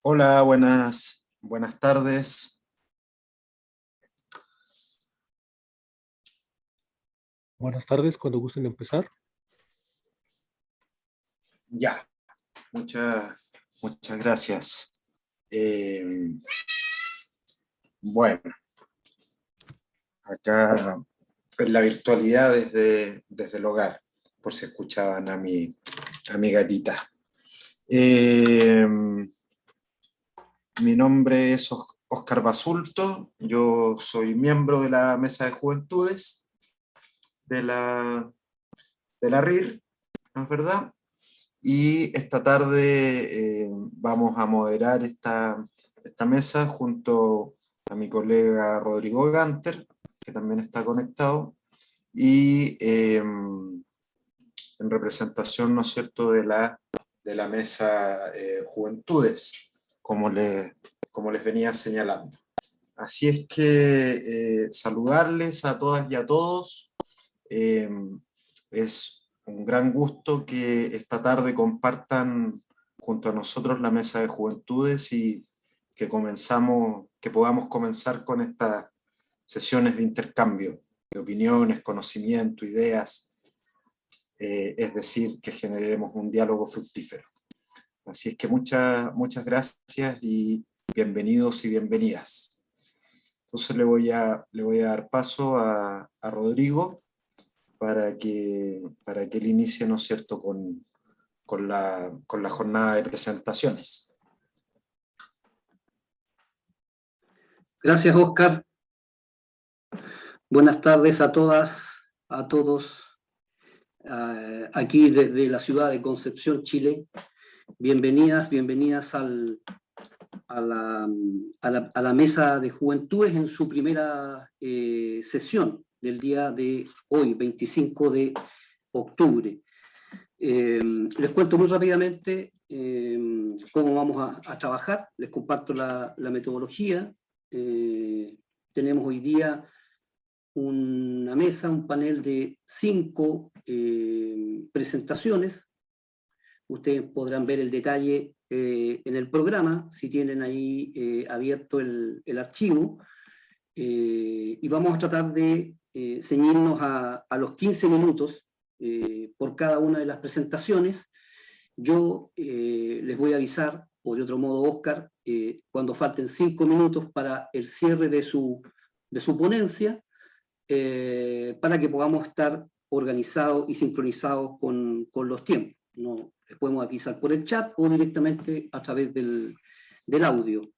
Hola, buenas tardes. Buenas tardes, cuando gusten empezar. Ya, muchas gracias. Bueno, acá en la virtualidad desde el hogar, por si escuchaban a mi gatita. Mi nombre es Óscar Basulto, yo soy miembro de la Mesa de Juventudes de la RIR, ¿no es verdad? Y esta tarde vamos a moderar esta mesa junto a mi colega Rodrigo Ganter, que también está conectado, y en representación, ¿no es cierto?, de la mesa Juventudes, como les venía señalando. Así es que saludarles a todas y a todos. Es un gran gusto que esta tarde compartan junto a nosotros la mesa de juventudes y que podamos comenzar con estas sesiones de intercambio de opiniones, conocimiento, ideas, es decir, que generemos un diálogo fructífero. Así es que muchas gracias y bienvenidos y bienvenidas. Entonces le voy a dar paso a Rodrigo para que él inicie, ¿no es cierto?, con la jornada de presentaciones. Gracias, Óscar. Buenas tardes a todas, a todos, aquí desde la ciudad de Concepción, Chile. Bienvenidas a la Mesa de Juventudes en su primera sesión del día de hoy, 25 de octubre. Les cuento muy rápidamente cómo vamos a trabajar. Les comparto la metodología. Tenemos hoy día una mesa, un panel de 5 presentaciones. Ustedes podrán ver el detalle en el programa, si tienen ahí abierto el archivo. Y vamos a tratar de ceñirnos a los 15 minutos por cada una de las presentaciones. Yo les voy a avisar, o de otro modo Óscar, cuando falten 5 minutos para el cierre de su ponencia, para que podamos estar organizados y sincronizados con los tiempos. No, les podemos avisar por el chat o directamente a través del audio.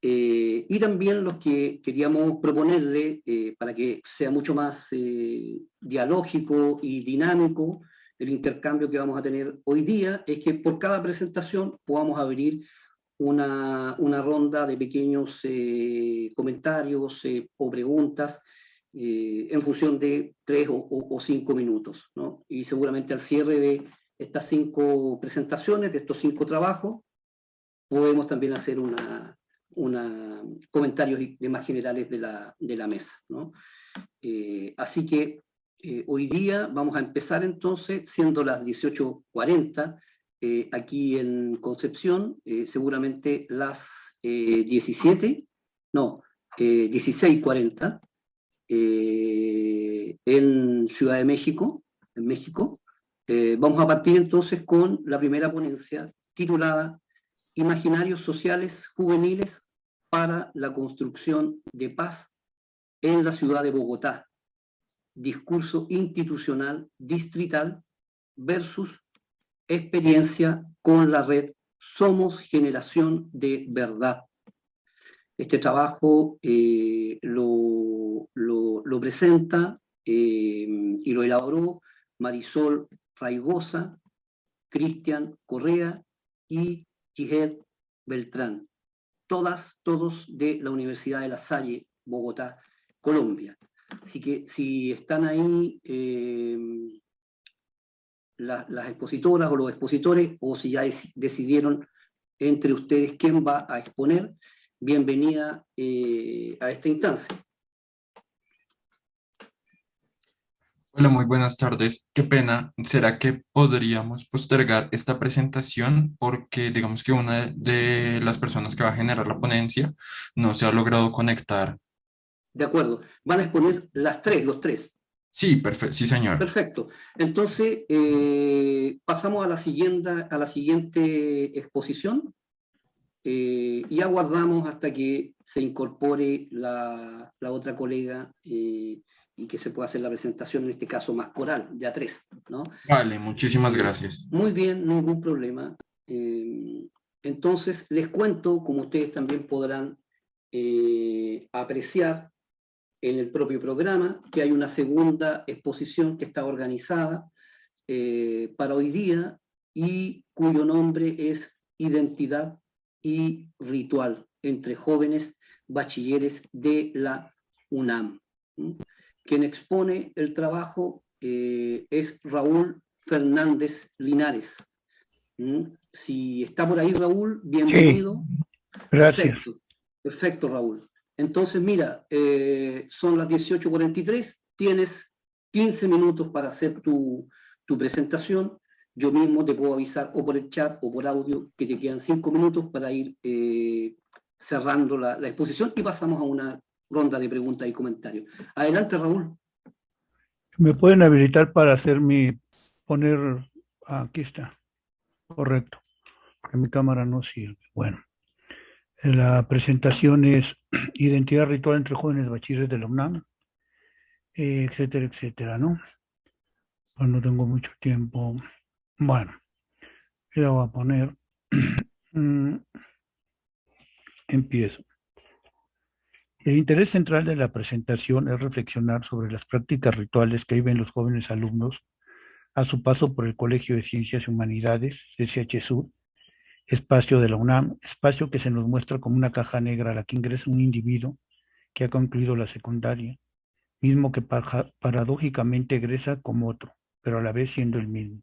Y también los que queríamos proponerle, para que sea mucho más dialógico y dinámico el intercambio que vamos a tener hoy día, es que por cada presentación podamos abrir una ronda de pequeños comentarios o preguntas en función de 3 o 5 minutos, ¿no? Y seguramente al cierre de estas 5 presentaciones, de estos 5 trabajos, podemos también hacer comentarios más generales de la mesa, ¿no? Así que hoy día vamos a empezar entonces, siendo las 18:40, aquí en Concepción, seguramente las 16:40, en Ciudad de México, en México. Vamos a partir entonces con la primera ponencia titulada Imaginarios sociales juveniles para la construcción de paz en la ciudad de Bogotá. Discurso institucional distrital versus experiencia con la red Somos Generación de Verdad. Este trabajo lo presenta y lo elaboró Marisol Raigosa, Cristian Correa y Kijet Beltrán, todos de la Universidad de La Salle, Bogotá, Colombia. Así que si están ahí las expositoras o los expositores, o si ya decidieron entre ustedes quién va a exponer, bienvenida a esta instancia. Hola, muy buenas tardes. Qué pena. ¿Será que podríamos postergar esta presentación? Porque digamos que una de las personas que va a generar la ponencia no se ha logrado conectar. De acuerdo. Van a exponer las tres, los tres. Sí, perfecto. Sí, señor. Perfecto. Entonces, pasamos a la siguiente exposición y aguardamos hasta que se incorpore la otra colega y que se pueda hacer la presentación, en este caso más coral, de a tres, ¿no? Vale, muchísimas Eh, gracias. Muy bien, ningún problema. Entonces, les cuento, como ustedes también podrán apreciar en el propio programa, que hay una segunda exposición que está organizada para hoy día y cuyo nombre es Identidad y Ritual entre jóvenes bachilleres de la UNAM. Quien expone el trabajo es Raúl Fernández Linares. Si está por ahí Raúl, Sí, bienvenido. gracias. Perfecto, perfecto Raúl. Entonces mira, son las 18:43, tienes 15 minutos para hacer tu presentación. Yo mismo te puedo avisar o por el chat o por audio que te quedan 5 minutos para ir cerrando la exposición y pasamos a una ronda de preguntas y comentarios. Adelante Raúl. ¿Me pueden habilitar para hacer poner, aquí está, correcto, porque mi cámara no sirve. Bueno, la presentación es Identidad Ritual entre jóvenes bachilleres de la UNAM, etcétera, etcétera, ¿no? Pues no tengo mucho tiempo. Bueno, la voy a poner. Mm, Empiezo. El interés central de la presentación es reflexionar sobre las prácticas rituales que viven los jóvenes alumnos a su paso por el Colegio de Ciencias y Humanidades, CCH Sur, espacio de la UNAM, espacio que se nos muestra como una caja negra a la que ingresa un individuo que ha concluido la secundaria, mismo que paradójicamente egresa como otro, pero a la vez siendo el mismo,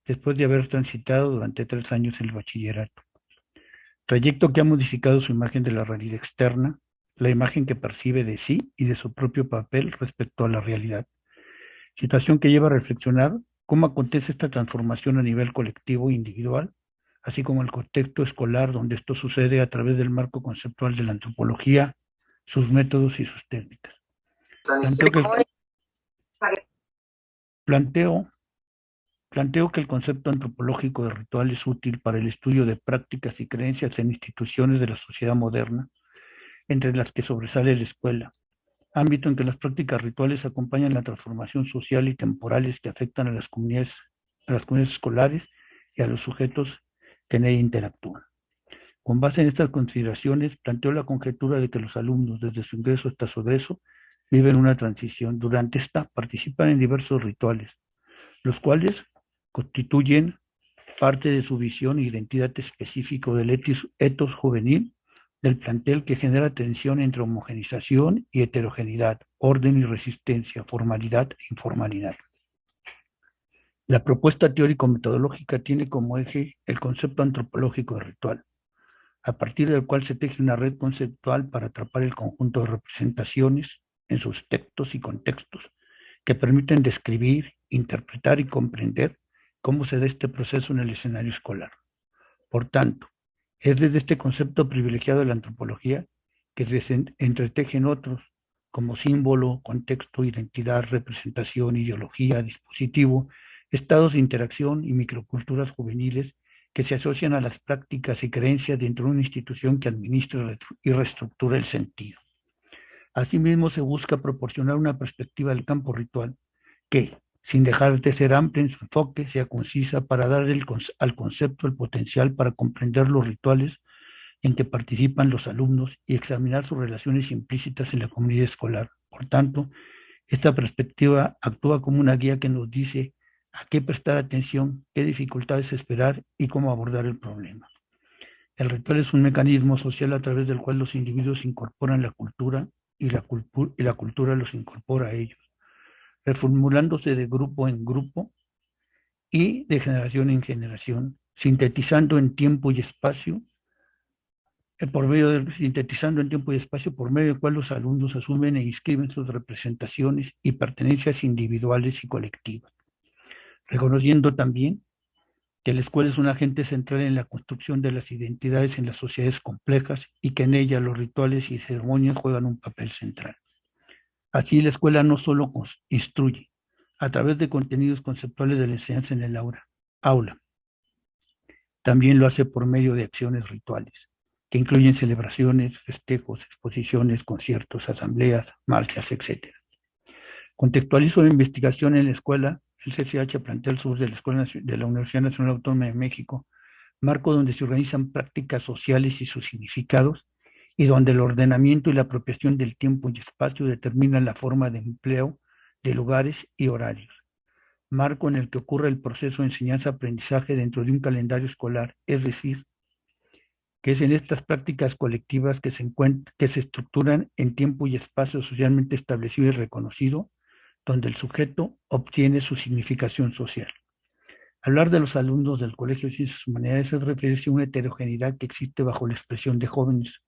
después de haber transitado durante 3 años el bachillerato. Trayecto que ha modificado su imagen de la realidad externa, la imagen que percibe de sí y de su propio papel respecto a la realidad. Situación que lleva a reflexionar cómo acontece esta transformación a nivel colectivo e individual, así como el contexto escolar donde esto sucede a través del marco conceptual de la antropología, sus métodos y sus técnicas. Planteo que el, planteo, planteo que el concepto antropológico de ritual es útil para el estudio de prácticas y creencias en instituciones de la sociedad moderna, entre las que sobresale la escuela, ámbito en que las prácticas rituales acompañan la transformación social y temporales que afectan a las comunidades escolares y a los sujetos que en ella interactúan. Con base en estas consideraciones, planteó la conjetura de que los alumnos, desde su ingreso hasta su egreso, viven una transición. Durante esta, participan en diversos rituales, los cuales constituyen parte de su visión e identidad específico del etos juvenil del plantel que genera tensión entre homogenización y heterogeneidad, orden y resistencia, formalidad e informalidad. La propuesta teórico-metodológica tiene como eje el concepto antropológico de ritual, a partir del cual se teje una red conceptual para atrapar el conjunto de representaciones en sus textos y contextos que permiten describir, interpretar y comprender cómo se da este proceso en el escenario escolar. Por tanto, es desde este concepto privilegiado de la antropología que se entretejen otros, como símbolo, contexto, identidad, representación, ideología, dispositivo, estados de interacción y microculturas juveniles que se asocian a las prácticas y creencias dentro de una institución que administra y reestructura el sentido. Asimismo, se busca proporcionar una perspectiva del campo ritual que, sin dejar de ser amplia en su enfoque, sea concisa para dar al concepto el potencial para comprender los rituales en que participan los alumnos y examinar sus relaciones implícitas en la comunidad escolar. Por tanto, esta perspectiva actúa como una guía que nos dice a qué prestar atención, qué dificultades esperar y cómo abordar el problema. El ritual es un mecanismo social a través del cual los individuos incorporan la cultura y la cultura los incorpora a ellos, reformulándose de grupo en grupo y de generación en generación, sintetizando en tiempo y espacio sintetizando en tiempo y espacio, por medio del cual los alumnos asumen e inscriben sus representaciones y pertenencias individuales y colectivas, reconociendo también que la escuela es un agente central en la construcción de las identidades en las sociedades complejas y que en ella los rituales y ceremonias juegan un papel central. Así, la escuela no solo instruye a través de contenidos conceptuales de la enseñanza en el aula, también lo hace por medio de acciones rituales, que incluyen celebraciones, festejos, exposiciones, conciertos, asambleas, marchas, etc. Contextualizo la investigación en la escuela. El CCH plantea el sur de la Escuela de la Universidad Nacional Autónoma de México, marco donde se organizan prácticas sociales y sus significados, y donde el ordenamiento y la apropiación del tiempo y espacio determinan la forma de empleo de lugares y horarios. Marco en el que ocurre el proceso de enseñanza-aprendizaje dentro de un calendario escolar, es decir, que es en estas prácticas colectivas que se estructuran en tiempo y espacio socialmente establecido y reconocido, donde el sujeto obtiene su significación social. Hablar de los alumnos del Colegio de Ciencias Humanidades es referirse a una heterogeneidad que existe bajo la expresión de jóvenes,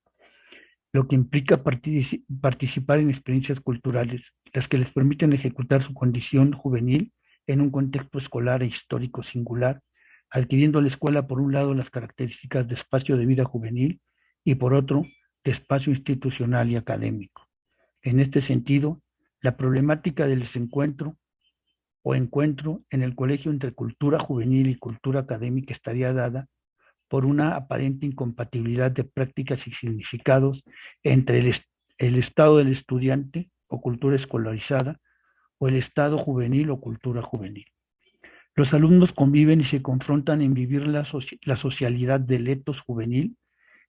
lo que implica participar en experiencias culturales, las que les permiten ejecutar su condición juvenil en un contexto escolar e histórico singular, adquiriendo la escuela por un lado las características de espacio de vida juvenil y por otro de espacio institucional y académico. En este sentido, la problemática del desencuentro o encuentro en el colegio entre cultura juvenil y cultura académica estaría dada por una aparente incompatibilidad de prácticas y significados entre el estado del estudiante o cultura escolarizada o el estado juvenil o cultura juvenil. Los alumnos conviven y se confrontan en vivir la socialidad del etos juvenil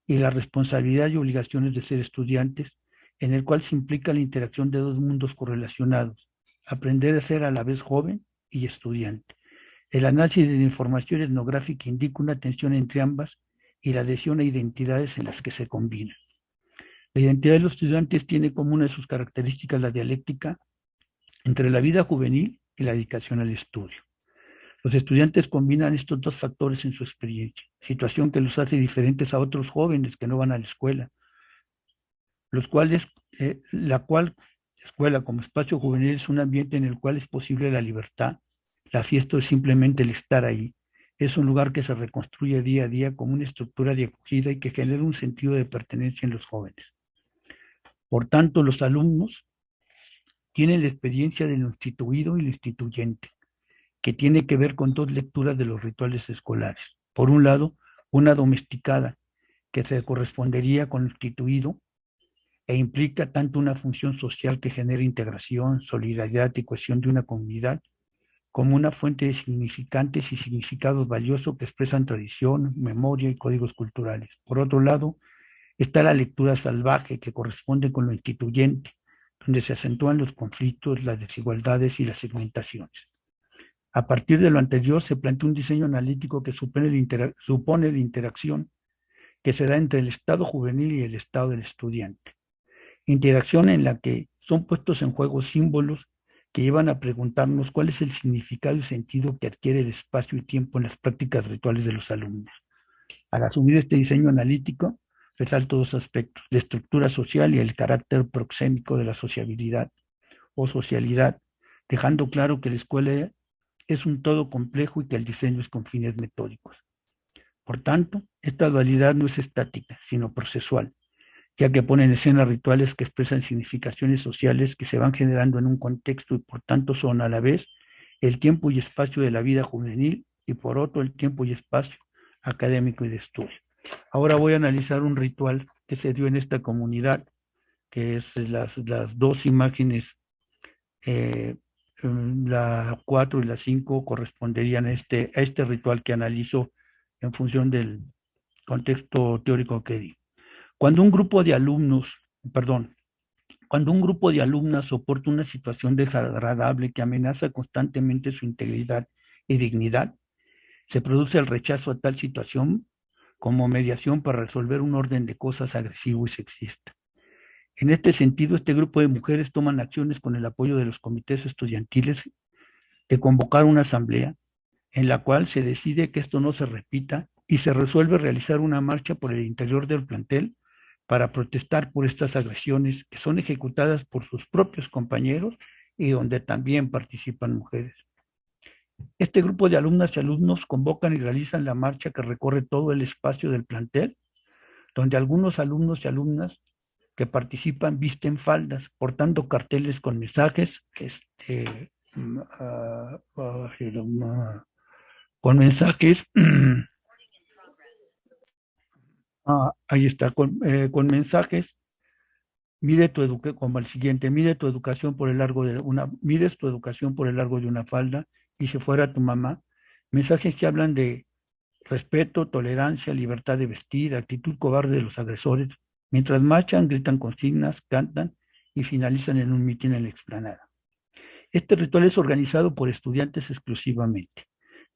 y la responsabilidad y obligaciones de ser estudiantes, en el cual se implica la interacción de dos mundos correlacionados, aprender a ser a la vez joven y estudiante. El análisis de la información etnográfica indica una tensión entre ambas y la adhesión a identidades en las que se combinan. La identidad de los estudiantes tiene como una de sus características la dialéctica entre la vida juvenil y la dedicación al estudio. Los estudiantes combinan estos dos factores en su experiencia, situación que los hace diferentes a otros jóvenes que no van a la escuela, los cuales, escuela como espacio juvenil es un ambiente en el cual es posible la libertad, la fiesta es simplemente el estar ahí. Es un lugar que se reconstruye día a día como una estructura de acogida y que genera un sentido de pertenencia en los jóvenes. Por tanto, los alumnos tienen la experiencia de lo instituido y lo instituyente, que tiene que ver con dos lecturas de los rituales escolares. Por un lado, una domesticada, que se correspondería con lo instituido e implica tanto una función social que genera integración, solidaridad y cohesión de una comunidad, como una fuente de significantes y significados valiosos que expresan tradición, memoria y códigos culturales. Por otro lado, está la lectura salvaje, que corresponde con lo instituyente, donde se acentúan los conflictos, las desigualdades y las segmentaciones. A partir de lo anterior, se plantea un diseño analítico que supone la interacción que se da entre el estado juvenil y el estado del estudiante. Interacción en la que son puestos en juego símbolos que llevan a preguntarnos cuál es el significado y sentido que adquiere el espacio y tiempo en las prácticas rituales de los alumnos. Al asumir este diseño analítico, resalto dos aspectos: la estructura social y el carácter proxémico de la sociabilidad o socialidad, dejando claro que la escuela es un todo complejo y que el diseño es con fines metódicos. Por tanto, esta dualidad no es estática, sino procesual, ya que pone en escena rituales que expresan significaciones sociales que se van generando en un contexto y por tanto son a la vez el tiempo y espacio de la vida juvenil y por otro el tiempo y espacio académico y de estudio. Ahora voy a analizar un ritual que se dio en esta comunidad, que es las dos imágenes, la 4 y la 5 corresponderían a este ritual que analizo en función del contexto teórico que di. Cuando un grupo de alumnas soporta una situación desagradable que amenaza constantemente su integridad y dignidad, se produce el rechazo a tal situación como mediación para resolver un orden de cosas agresivo y sexista. En este sentido, este grupo de mujeres toman acciones con el apoyo de los comités estudiantiles de convocar una asamblea en la cual se decide que esto no se repita y se resuelve realizar una marcha por el interior del plantel para protestar por estas agresiones que son ejecutadas por sus propios compañeros y donde también participan mujeres. Este grupo de alumnas y alumnos convocan y realizan la marcha que recorre todo el espacio del plantel, donde algunos alumnos y alumnas que participan visten faldas, portando carteles con mensajes, con mensajes, ahí está, con mensajes, como el siguiente, mides tu educación por el largo de una falda, y si fuera tu mamá, mensajes que hablan de respeto, tolerancia, libertad de vestir, actitud cobarde de los agresores. Mientras marchan, gritan consignas, cantan y finalizan en un mitin en la explanada. Este ritual es organizado por estudiantes exclusivamente.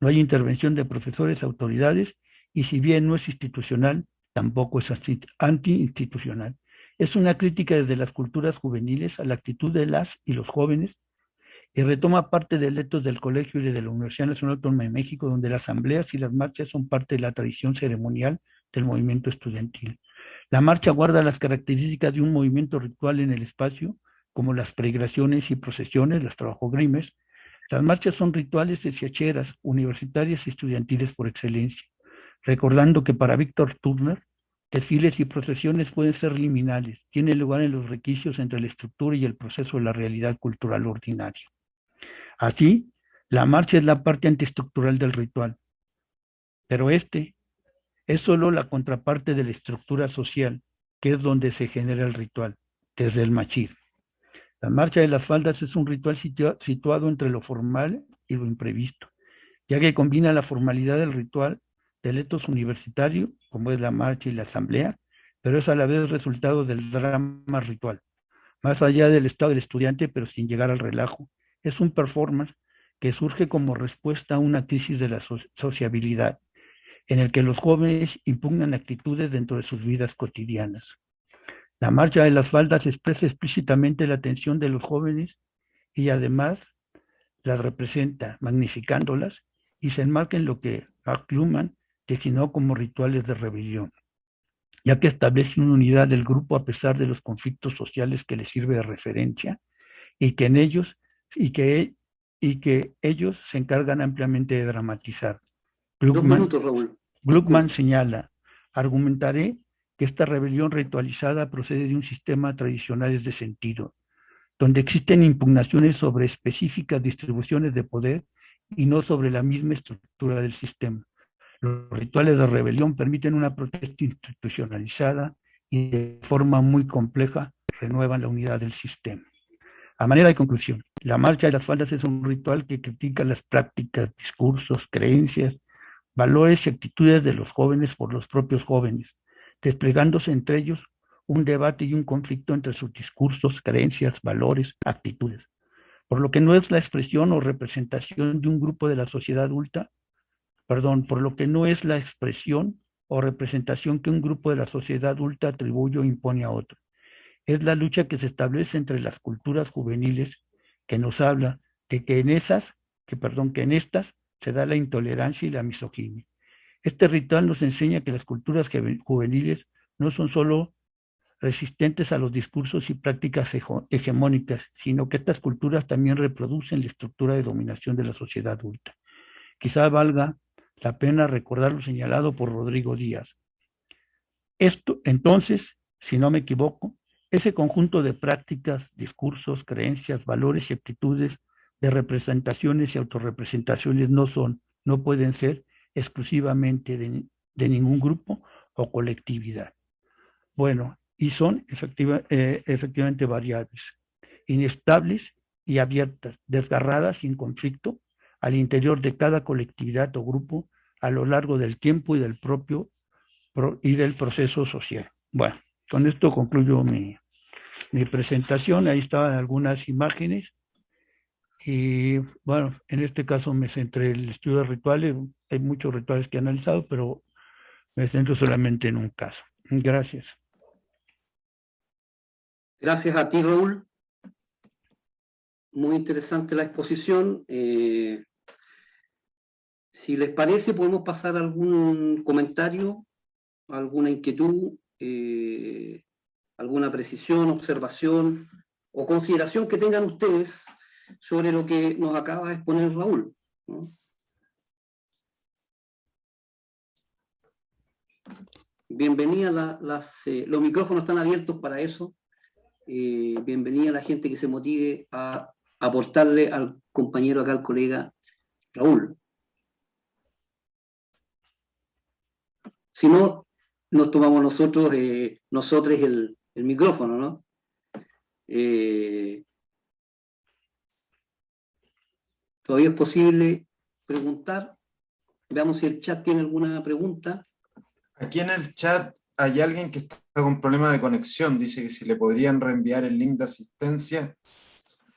No hay intervención de profesores, autoridades, y si bien no es institucional, tampoco es anti-institucional. Es una crítica desde las culturas juveniles a la actitud de las y los jóvenes, y retoma parte del etos del colegio y de la Universidad Nacional Autónoma de México, donde las asambleas y las marchas son parte de la tradición ceremonial del movimiento estudiantil. La marcha guarda las características de un movimiento ritual en el espacio, como las peregrinaciones y procesiones, las trabajogrimes. Las marchas son rituales desiacheras, universitarias y estudiantiles por excelencia, recordando que para Víctor Turner, desfiles y procesiones pueden ser liminales, tienen lugar en los requisitos entre la estructura y el proceso de la realidad cultural ordinaria. Así, la marcha es la parte antiestructural del ritual, pero este es solo la contraparte de la estructura social, que es donde se genera el ritual, desde el machismo. La marcha de las faldas es un ritual situado entre lo formal y lo imprevisto, ya que combina la formalidad del ritual del etos universitario, como es la marcha y la asamblea, pero es a la vez resultado del drama ritual, más allá del estado del estudiante, pero sin llegar al relajo. Es un performance que surge como respuesta a una crisis de la sociabilidad, en el que los jóvenes impugnan actitudes dentro de sus vidas cotidianas. La marcha de las faldas expresa explícitamente la atención de los jóvenes y además las representa, magnificándolas, y se enmarca en lo que McLuhan designó como rituales de rebelión, ya que establece una unidad del grupo a pesar de los conflictos sociales que les sirve de referencia, y que ellos se encargan ampliamente de dramatizar. 2 minutos, Raúl. Gluckman señala, argumentaré que esta rebelión ritualizada procede de un sistema tradicional de sentido, donde existen impugnaciones sobre específicas distribuciones de poder y no sobre la misma estructura del sistema. Los rituales de rebelión permiten una protesta institucionalizada y de forma muy compleja renuevan la unidad del sistema. A manera de conclusión, la marcha de las faldas es un ritual que critica las prácticas, discursos, creencias, valores y actitudes de los jóvenes por los propios jóvenes, desplegándose entre ellos un debate y un conflicto entre sus discursos, creencias, valores, actitudes, por lo que no es la expresión o representación de un grupo de la sociedad adulta, por lo que no es la expresión o representación que un grupo de la sociedad adulta atribuye o impone a otro. Es la lucha que se establece entre las culturas juveniles, que nos habla de que en estas se da la intolerancia y la misoginia. Este ritual nos enseña que las culturas juveniles no son solo resistentes a los discursos y prácticas hegemónicas, sino que estas culturas también reproducen la estructura de dominación de la sociedad adulta. Quizá valga la pena recordar lo señalado por Rodrigo Díaz. Esto, entonces, si no me equivoco, ese conjunto de prácticas, discursos, creencias, valores y actitudes de representaciones y autorrepresentaciones no pueden ser exclusivamente de ningún grupo o colectividad. Bueno, y son efectivamente variables, inestables y abiertas, desgarradas y en conflicto al interior de cada colectividad o grupo a lo largo del tiempo y del proceso social. Bueno, con esto concluyo mi presentación. Ahí estaban algunas imágenes y bueno, en este caso me centré en el estudio de rituales. Hay muchos rituales que he analizado, pero me centro solamente en un caso. Gracias. Gracias a ti, Raúl. Muy interesante la exposición. Si les parece, podemos pasar algún comentario, alguna inquietud, alguna precisión, observación o consideración que tengan ustedes sobre lo que nos acaba de exponer Raúl, ¿no? Bienvenida, los micrófonos están abiertos para eso. Bienvenida a la gente que se motive a aportarle al compañero acá, al colega Raúl. Si no, nos tomamos nosotros el micrófono, ¿no? Todavía es posible preguntar. Veamos si el chat tiene alguna pregunta. Aquí en el chat hay alguien que está con problema de conexión. Dice que si le podrían reenviar el link de asistencia,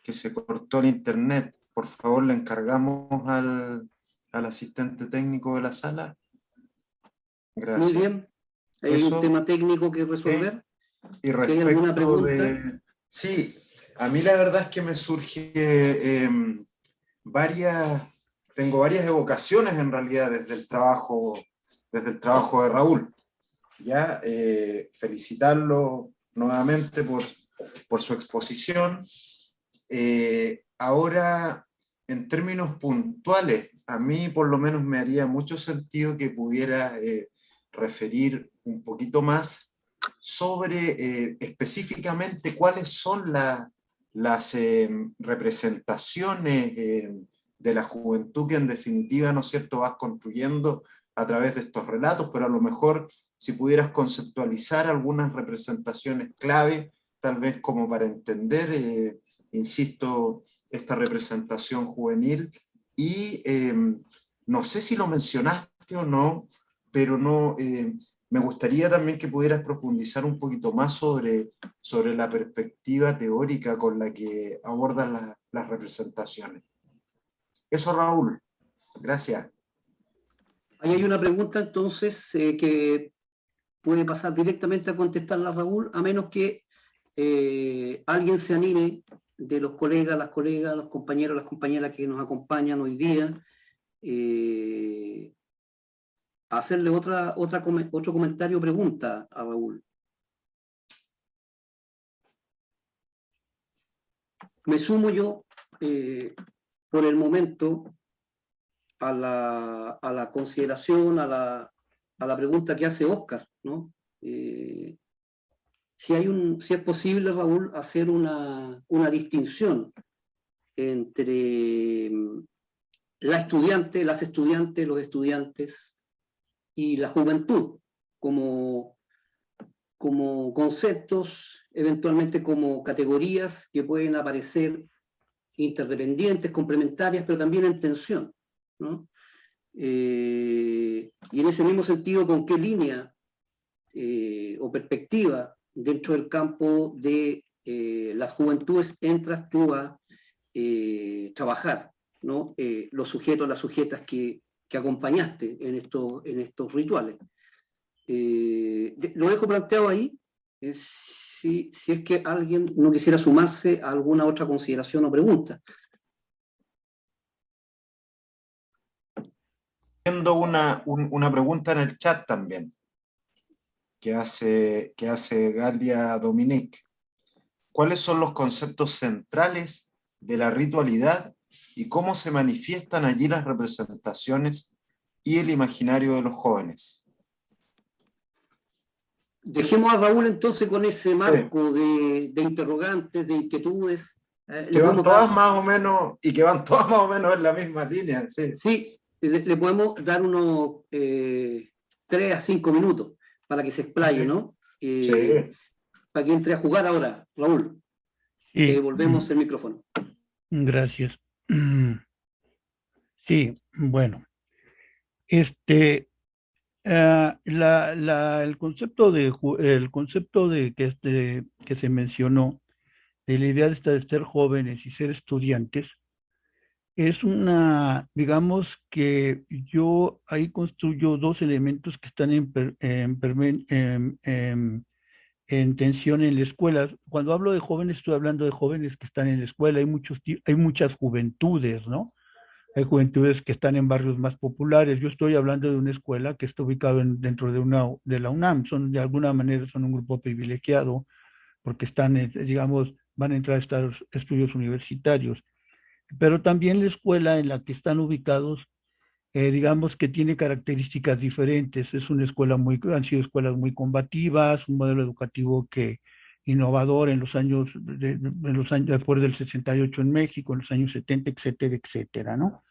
que se cortó el internet. Por favor, le encargamos al asistente técnico de la sala. Gracias. Muy bien. ¿Hay un tema técnico que resolver? Y ¿Hay alguna pregunta? Sí, a mí la verdad es que me surge tengo varias evocaciones en realidad desde el trabajo de Raúl. Ya, felicitarlo nuevamente por su exposición. Ahora, en términos puntuales, a mí por lo menos me haría mucho sentido que pudiera referir un poquito más sobre específicamente cuáles son las representaciones de la juventud que en definitiva, ¿no es cierto?, vas construyendo a través de estos relatos, pero a lo mejor si pudieras conceptualizar algunas representaciones clave, tal vez como para entender, insisto, esta representación juvenil, y no sé si lo mencionaste o no, pero no, me gustaría también que pudieras profundizar un poquito más sobre la perspectiva teórica con la que abordan las representaciones. Eso, Raúl. Gracias. Ahí hay una pregunta entonces que puede pasar directamente a contestarla Raúl, a menos que alguien se anime de los colegas, los compañeros, las compañeras que nos acompañan hoy día, a hacerle otro comentario o pregunta a Raúl. Me sumo yo, por el momento, a la consideración, a la pregunta que hace Óscar, ¿no? Si es posible, Raúl, hacer una distinción entre las estudiantes, los estudiantes y la juventud como conceptos, eventualmente como categorías que pueden aparecer interdependientes, complementarias, pero también en tensión, ¿no? Y en ese mismo sentido, ¿con qué línea o perspectiva dentro del campo de las juventudes entras tú a trabajar, ¿no? Los sujetos, las sujetas que acompañaste en estos rituales? Lo dejo planteado ahí, si es que alguien no quisiera sumarse a alguna otra consideración o pregunta. Viendo una pregunta en el chat también, que hace Galia Dominique. ¿Cuáles son los conceptos centrales de la ritualidad y cómo se manifiestan allí las representaciones y el imaginario de los jóvenes? Dejemos a Raúl entonces con ese marco de interrogantes, de inquietudes. Que van todas más o menos, y que van todas más o menos en la misma línea. Sí, le podemos dar unos 3 a 5 minutos para que se explaye, ¿no? Sí. Para que entre a jugar ahora, Raúl. Sí. Te devolvemos el micrófono. Gracias. Sí, bueno. El concepto que se mencionó, de la idea de ser jóvenes y ser estudiantes, es digamos que yo ahí construyo dos elementos que están en tensión en la escuela. Cuando hablo de jóvenes, estoy hablando de jóvenes que están en la escuela. Hay muchas juventudes, ¿no? hay juventudes que están en barrios más populares. Yo estoy hablando de una escuela que está ubicada dentro de la UNAM. Son, de alguna manera, son un grupo privilegiado porque están, digamos, van a entrar a estos estudios universitarios. Pero también la escuela en la que están ubicados, digamos que tiene características diferentes. Es una escuela han sido escuelas muy combativas, un modelo educativo que innovador en los años, en los años después del 68 en México, en los años 70, etcétera, etcétera, ¿no?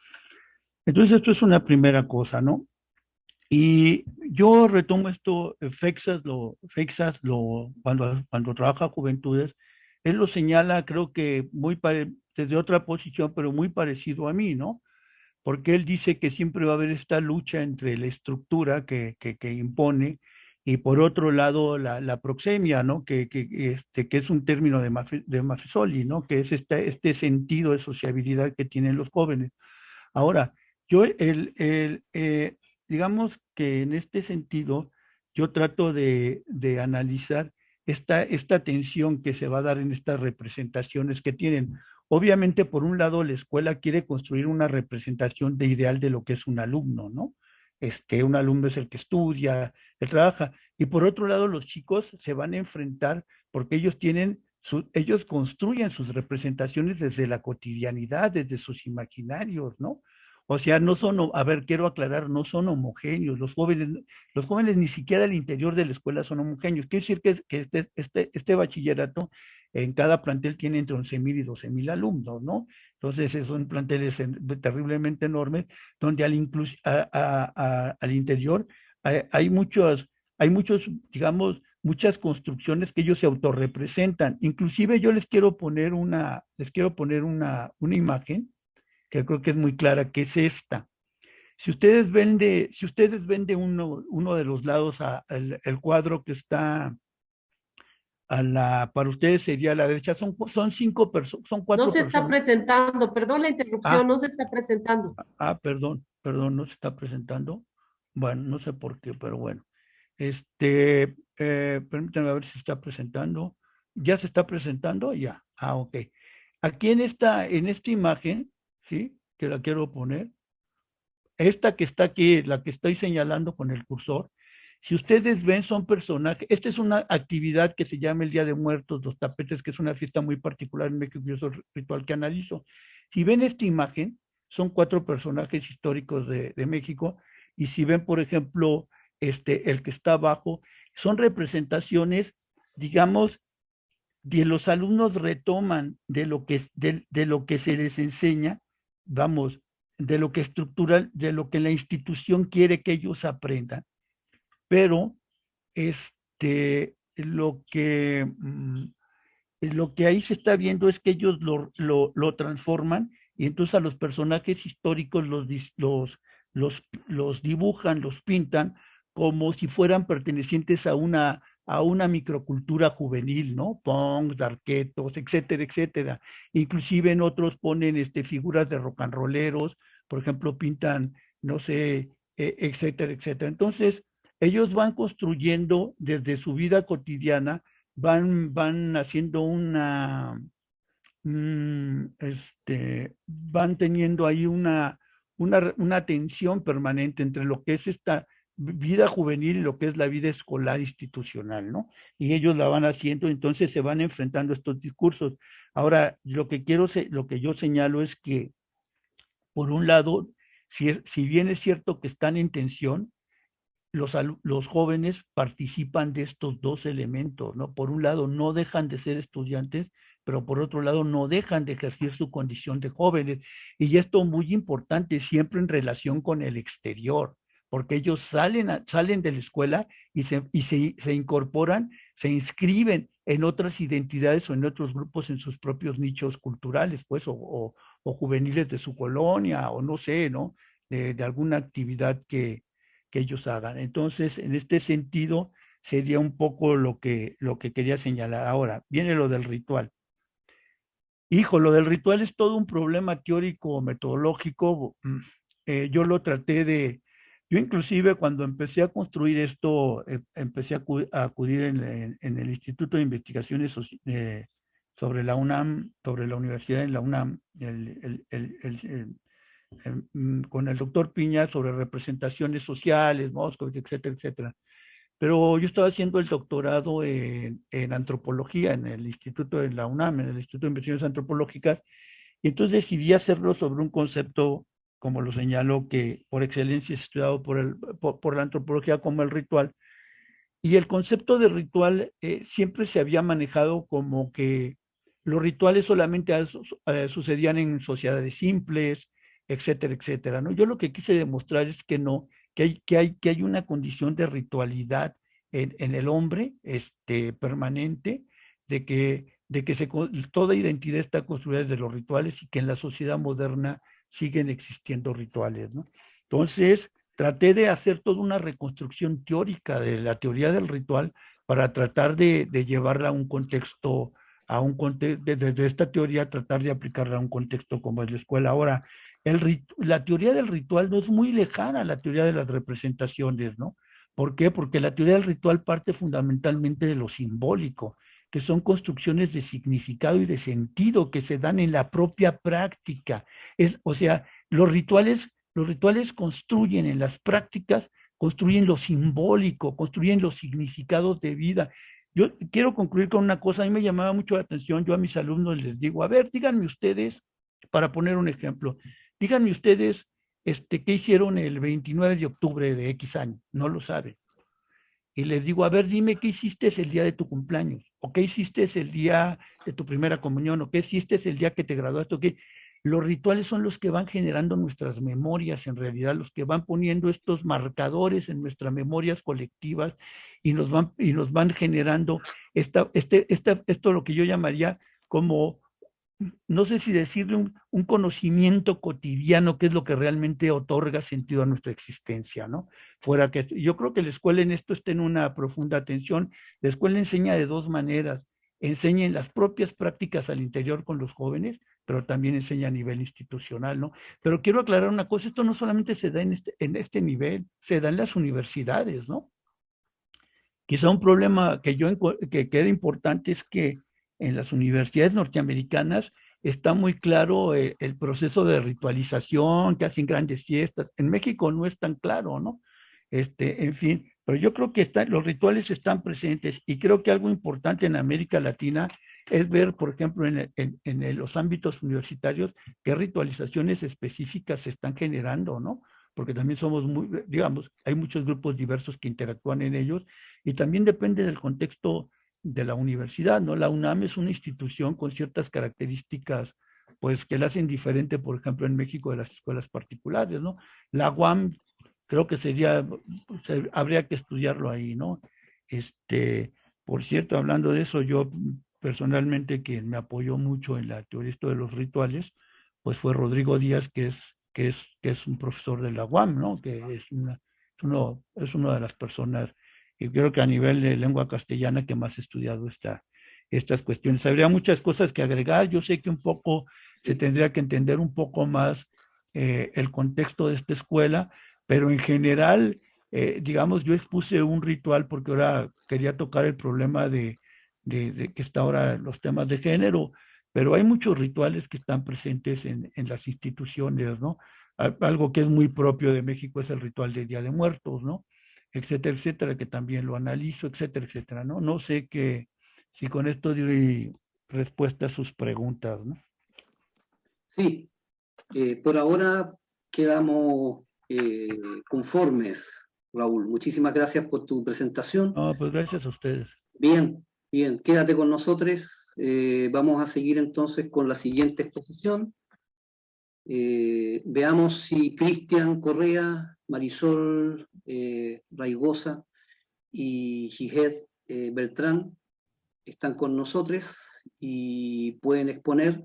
Entonces, esto es una primera cosa, ¿no? Y yo retomo esto, cuando trabaja Juventudes, él lo señala, creo que desde otra posición, pero muy parecido a mí, ¿no? Porque él dice que siempre va a haber esta lucha entre la estructura que impone y por otro lado la proxemia, ¿no? Que es un término de Maffesoli, ¿no? Que es este sentido de sociabilidad que tienen los jóvenes. Ahora, yo, digamos que en este sentido, yo trato de analizar esta tensión que se va a dar en estas representaciones que tienen. Obviamente, por un lado, la escuela quiere construir una representación de ideal de lo que es un alumno, ¿no? Un alumno es el que estudia, el trabaja. Y por otro lado, los chicos se van a enfrentar porque ellos construyen sus representaciones desde la cotidianidad, desde sus imaginarios, ¿no? O sea, no son, a ver, quiero aclarar, no son homogéneos. Los jóvenes ni siquiera al interior de la escuela son homogéneos. Quiere decir que este bachillerato en cada plantel tiene entre 11,000 y 12,000 alumnos, ¿no? Entonces, son planteles terriblemente enormes, donde al interior hay muchos, digamos, muchas construcciones que ellos se autorrepresentan. Inclusive yo les quiero poner una imagen que creo que es muy clara, que es esta. Si ustedes ven de uno de los lados el cuadro que está para ustedes sería a la derecha, son cinco personas, son No cuatro se está personas. presentando, perdón la interrupción, Ah, no se está presentando. perdón, no se está presentando. Bueno, no sé por qué, pero bueno. Permítanme a ver si se está presentando. ¿Ya se está presentando? Ya. Ok. Aquí en esta imagen, ¿sí? Que la quiero poner, esta que está aquí, la que estoy señalando con el cursor, si ustedes ven, son personajes. Esta es una actividad que se llama el Día de Muertos, los tapetes, que es una fiesta muy particular en México y es el ritual que analizo. Si ven esta imagen, son 4 personajes históricos de México. Y si ven, por ejemplo, el que está abajo, son representaciones, digamos, de los alumnos retoman de lo que se les enseña, vamos, de lo que estructural, de lo que la institución quiere que ellos aprendan, pero lo que ahí se está viendo es que ellos lo transforman y entonces a los personajes históricos los dibujan, los pintan como si fueran pertenecientes a una microcultura juvenil, ¿no? Punks, darketos, etcétera, etcétera. Inclusive en otros ponen figuras de rock and rolleros, por ejemplo, pintan, no sé, etcétera, etcétera. Entonces, ellos van construyendo desde su vida cotidiana, van haciendo van teniendo ahí una tensión permanente entre lo que es esta vida juvenil y lo que es la vida escolar institucional, ¿no? Y ellos la van haciendo, entonces se van enfrentando a estos discursos. Ahora, lo que yo señalo es que, por un lado, si bien es cierto que están en tensión, los jóvenes participan de estos dos elementos, ¿no? Por un lado, no dejan de ser estudiantes, pero por otro lado, no dejan de ejercer su condición de jóvenes. Y esto es muy importante, siempre en relación con el exterior, porque ellos salen de la escuela y se incorporan, se inscriben en otras identidades o en otros grupos en sus propios nichos culturales, pues, o juveniles de su colonia, o no sé, ¿no? De alguna actividad que ellos hagan. Entonces, en este sentido, sería un poco lo que quería señalar. Ahora, viene lo del ritual. Hijo, lo del ritual es todo un problema teórico, metodológico. Yo inclusive cuando empecé a construir esto, empecé a acudir en el Instituto de Investigaciones sobre la UNAM, sobre la universidad en la UNAM, con el doctor Piña sobre representaciones sociales, Moscovitz, etcétera, etcétera. Pero yo estaba haciendo el doctorado en antropología en el Instituto de la UNAM, en el Instituto de Investigaciones Antropológicas, y entonces decidí hacerlo sobre un concepto, como lo señalo, que por excelencia es estudiado por la antropología como el ritual. Y el concepto de ritual siempre se había manejado como que los rituales solamente sucedían en sociedades simples, etcétera, etcétera, ¿no? Yo lo que quise demostrar es que no, que hay una condición de ritualidad en el hombre permanente, toda identidad está construida desde los rituales y que en la sociedad moderna siguen existiendo rituales, ¿no? Entonces, traté de hacer toda una reconstrucción teórica de la teoría del ritual para tratar de llevarla desde esta teoría, tratar de aplicarla a un contexto como es la escuela. Ahora, la teoría del ritual no es muy lejana a la teoría de las representaciones, ¿no? ¿Por qué? Porque la teoría del ritual parte fundamentalmente de lo simbólico, que son construcciones de significado y de sentido que se dan en la propia práctica. O sea, los rituales construyen en las prácticas, construyen lo simbólico, construyen los significados de vida. Yo quiero concluir con una cosa, a mí me llamaba mucho la atención, yo a mis alumnos les digo, a ver, díganme ustedes, para poner un ejemplo, díganme ustedes qué hicieron el 29 de octubre de X año, no lo saben. Y les digo, a ver, dime qué hiciste el día de tu cumpleaños, o qué hiciste el día de tu primera comunión, o qué hiciste el día que te graduaste, o qué. Los rituales son los que van generando nuestras memorias, en realidad, los que van poniendo estos marcadores en nuestras memorias colectivas y nos van generando esto lo que yo llamaría como, no sé si decirle un conocimiento cotidiano, que es lo que realmente otorga sentido a nuestra existencia, ¿no? Fuera que yo creo que la escuela en esto está en una profunda atención. La escuela enseña de dos maneras. Enseña en las propias prácticas al interior con los jóvenes, pero también enseña a nivel institucional, ¿no? Pero quiero aclarar una cosa, esto no solamente se da en este nivel, se da en las universidades, ¿no? Quizá un problema que era importante es que en las universidades norteamericanas está muy claro el proceso de ritualización, que hacen grandes fiestas. En México no es tan claro, ¿no? En fin, pero yo creo que los rituales están presentes y creo que algo importante en América Latina es ver, por ejemplo, en los ámbitos universitarios, qué ritualizaciones específicas se están generando, ¿no? Porque también digamos, hay muchos grupos diversos que interactúan en ellos y también depende del contexto de la universidad, ¿no? La UNAM es una institución con ciertas características, pues, que la hacen diferente, por ejemplo, en México de las escuelas particulares, ¿no? La UAM creo que habría que estudiarlo ahí, ¿no? Por cierto, hablando de eso, yo personalmente quien me apoyó mucho en la teoría de los rituales, pues fue Rodrigo Díaz, que es un profesor de la UAM, ¿no? Que es una de las personas, y creo que a nivel de lengua castellana que más he estudiado estas cuestiones. Habría muchas cosas que agregar. Yo sé que un poco se tendría que entender un poco más el contexto de esta escuela, pero en general, digamos, yo expuse un ritual porque ahora quería tocar el problema de que está ahora los temas de género, pero hay muchos rituales que están presentes en las instituciones, ¿no? Algo que es muy propio de México es el ritual de Día de Muertos, ¿no? Etcétera, etcétera, que también lo analizo, etcétera, etcétera, ¿no? No sé si con esto doy respuesta a sus preguntas, ¿no? Sí, por ahora quedamos conformes, Raúl. Muchísimas gracias por tu presentación. No, pues gracias a ustedes. Bien, bien, quédate con nosotros. Vamos a seguir entonces con la siguiente exposición. Veamos si Cristian Correa, Marisol Raigosa y Jihad Beltrán están con nosotros y pueden exponer,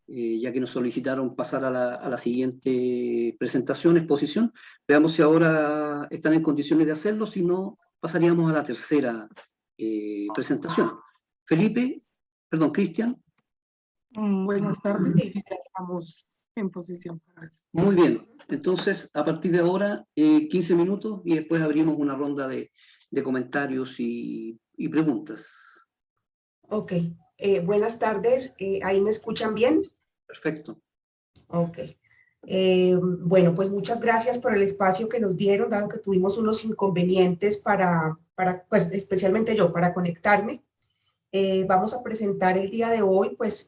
ya que nos solicitaron pasar a la siguiente exposición. Veamos si ahora están en condiciones de hacerlo, si no, pasaríamos a la tercera presentación. Cristian. Buenas tardes, ya estamos en posición para eso. Muy bien, entonces a partir de ahora 15 minutos y después abrimos una ronda de comentarios y preguntas. Ok, buenas tardes, ¿ahí me escuchan bien? Perfecto. Ok, Bueno, pues muchas gracias por el espacio que nos dieron, dado que tuvimos unos inconvenientes pues especialmente yo, para conectarme. Vamos a presentar el día de hoy, pues,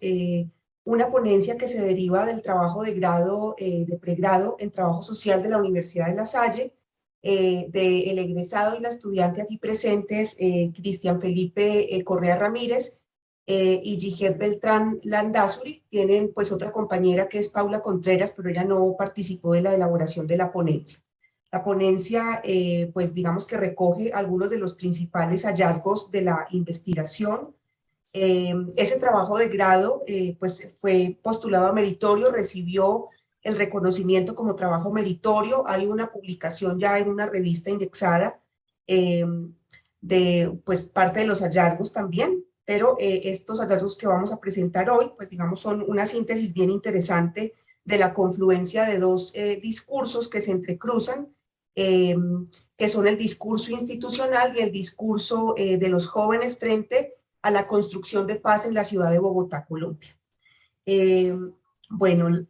una ponencia que se deriva del trabajo de grado, de pregrado en trabajo social de la Universidad de La Salle, del egresado y la estudiante aquí presentes, Cristian Felipe Correa Ramírez, y Yiged Beltrán Landazuri. Tienen pues otra compañera que es Paula Contreras, pero ella no participó de la elaboración de la ponencia. La ponencia, pues digamos que recoge algunos de los principales hallazgos de la investigación. Ese trabajo de grado pues fue postulado a meritorio, recibió el reconocimiento como trabajo meritorio. Hay una publicación ya en una revista indexada de pues parte de los hallazgos también, pero estos hallazgos que vamos a presentar hoy, pues digamos son una síntesis bien interesante de la confluencia de dos discursos que se entrecruzan, que son el discurso institucional y el discurso de los jóvenes frente a la construcción de paz en la ciudad de Bogotá, Colombia. Bueno,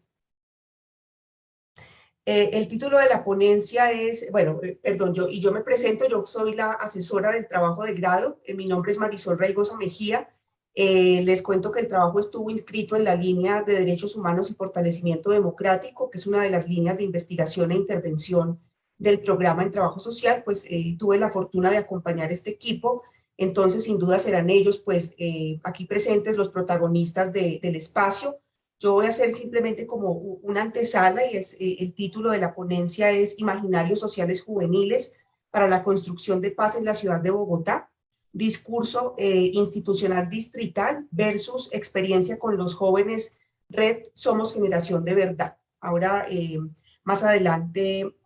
el título de la ponencia es, bueno, perdón, yo me presento, yo soy la asesora del trabajo de grado, mi nombre es Marisol Raigosa Mejía. Les cuento que el trabajo estuvo inscrito en la línea de Derechos Humanos y Fortalecimiento Democrático, que es una de las líneas de investigación e intervención del programa en trabajo social. Pues tuve la fortuna de acompañar este equipo, entonces sin duda serán ellos, pues aquí presentes, los protagonistas del espacio. Yo voy a hacer simplemente como una antesala, y es, el título de la ponencia es Imaginarios Sociales Juveniles para la Construcción de Paz en la Ciudad de Bogotá, discurso institucional distrital versus experiencia con los jóvenes, Red Somos Generación de Verdad. Ahora, más adelante,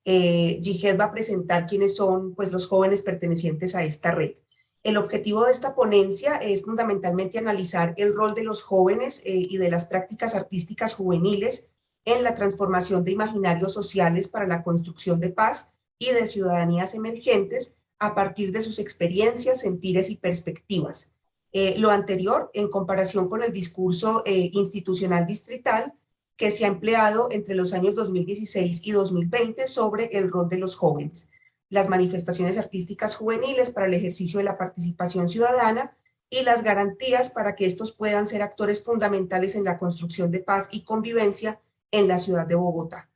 Yiged va a presentar quiénes son pues, los jóvenes pertenecientes a esta red. El objetivo de esta ponencia es fundamentalmente analizar el rol de los jóvenes y de las prácticas artísticas juveniles en la transformación de imaginarios sociales para la construcción de paz y de ciudadanías emergentes a partir de sus experiencias, sentires y perspectivas. Lo anterior, en comparación con el discurso institucional distrital que se ha empleado entre los años 2016 y 2020 sobre el rol de los jóvenes, las manifestaciones artísticas juveniles para el ejercicio de la participación ciudadana y las garantías para que estos puedan ser actores fundamentales en la construcción de paz y convivencia en la ciudad de Bogotá.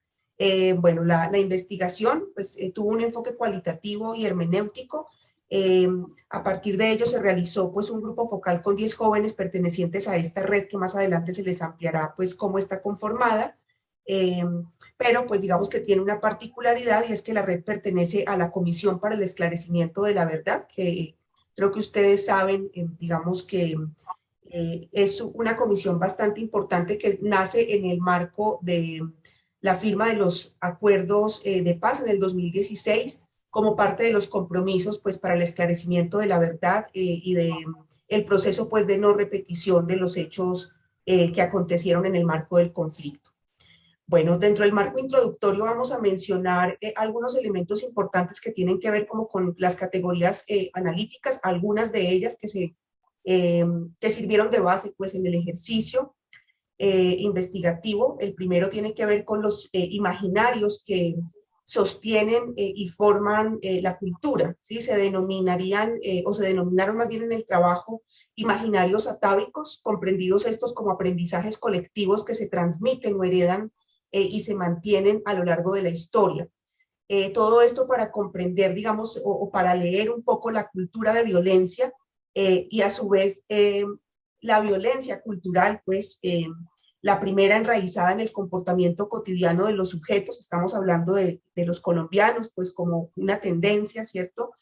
Bueno, la investigación pues, tuvo un enfoque cualitativo y hermenéutico. A partir de ello se realizó pues, un grupo focal con 10 jóvenes pertenecientes a esta red, que más adelante se les ampliará pues, cómo está conformada. Pero pues digamos que tiene una particularidad, y es que la red pertenece a la Comisión para el Esclarecimiento de la Verdad, que creo que ustedes saben, digamos que es una comisión bastante importante que nace en el marco de la firma de los acuerdos de paz en el 2016, como parte de los compromisos pues, para el esclarecimiento de la verdad y de el proceso pues, de no repetición de los hechos que acontecieron en el marco del conflicto. Bueno, dentro del marco introductorio vamos a mencionar algunos elementos importantes que tienen que ver como con las categorías analíticas, algunas de ellas que sirvieron de base pues, en el ejercicio investigativo. El primero tiene que ver con los imaginarios que sostienen y forman la cultura, ¿sí? Se denominarían o se denominaron más bien en el trabajo imaginarios atávicos, comprendidos estos como aprendizajes colectivos que se transmiten o heredan y se mantienen a lo largo de la historia. Todo esto para comprender, digamos, o para leer un poco la cultura de violencia y a su vez la violencia cultural, pues la primera enraizada en el comportamiento cotidiano de los sujetos. Estamos hablando de los colombianos, pues como una tendencia, ¿cierto?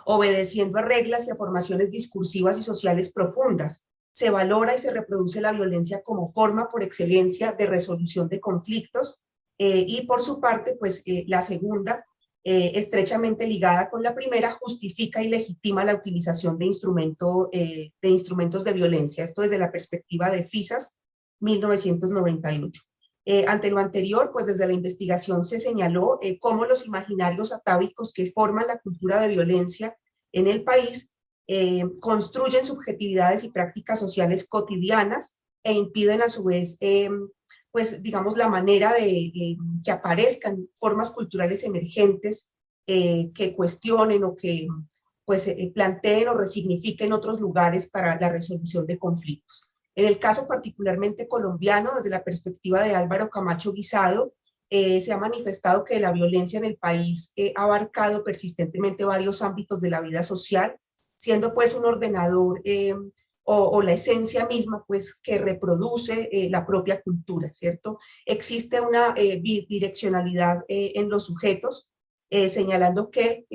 Obedeciendo a reglas y a formaciones discursivas y sociales profundas. Se valora y se reproduce la violencia como forma por excelencia de resolución de conflictos, y por su parte, pues la segunda, estrechamente ligada con la primera, justifica y legitima la utilización de instrumentos de violencia. Esto desde la perspectiva de Fisas, 1998. Ante lo anterior, pues desde la investigación se señaló cómo los imaginarios atávicos que forman la cultura de violencia en el país construyen subjetividades y prácticas sociales cotidianas e impiden a su vez, pues digamos, la manera de que aparezcan formas culturales emergentes que cuestionen o que pues planteen o resignifiquen otros lugares para la resolución de conflictos. En el caso particularmente colombiano, desde la perspectiva de Álvaro Camacho Guisado, se ha manifestado que la violencia en el país ha abarcado persistentemente varios ámbitos de la vida social, siendo pues un ordenador o la esencia misma pues que reproduce la propia cultura, ¿cierto? Existe una bidireccionalidad en los sujetos, señalando que,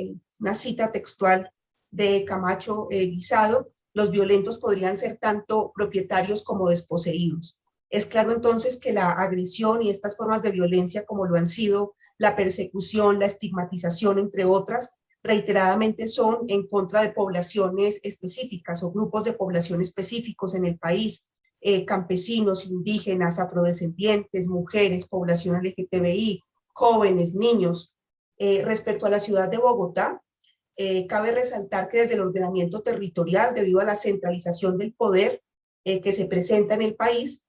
una cita textual de Camacho Guisado, los violentos podrían ser tanto propietarios como desposeídos. Es claro entonces que la agresión y estas formas de violencia, como lo han sido la persecución, la estigmatización, entre otras, reiteradamente son en contra de poblaciones específicas o grupos de población específicos en el país, campesinos, indígenas, afrodescendientes, mujeres, población LGTBI, jóvenes, niños. Respecto a la ciudad de Bogotá, cabe resaltar que desde el ordenamiento territorial, debido a la centralización del poder que se presenta en el país,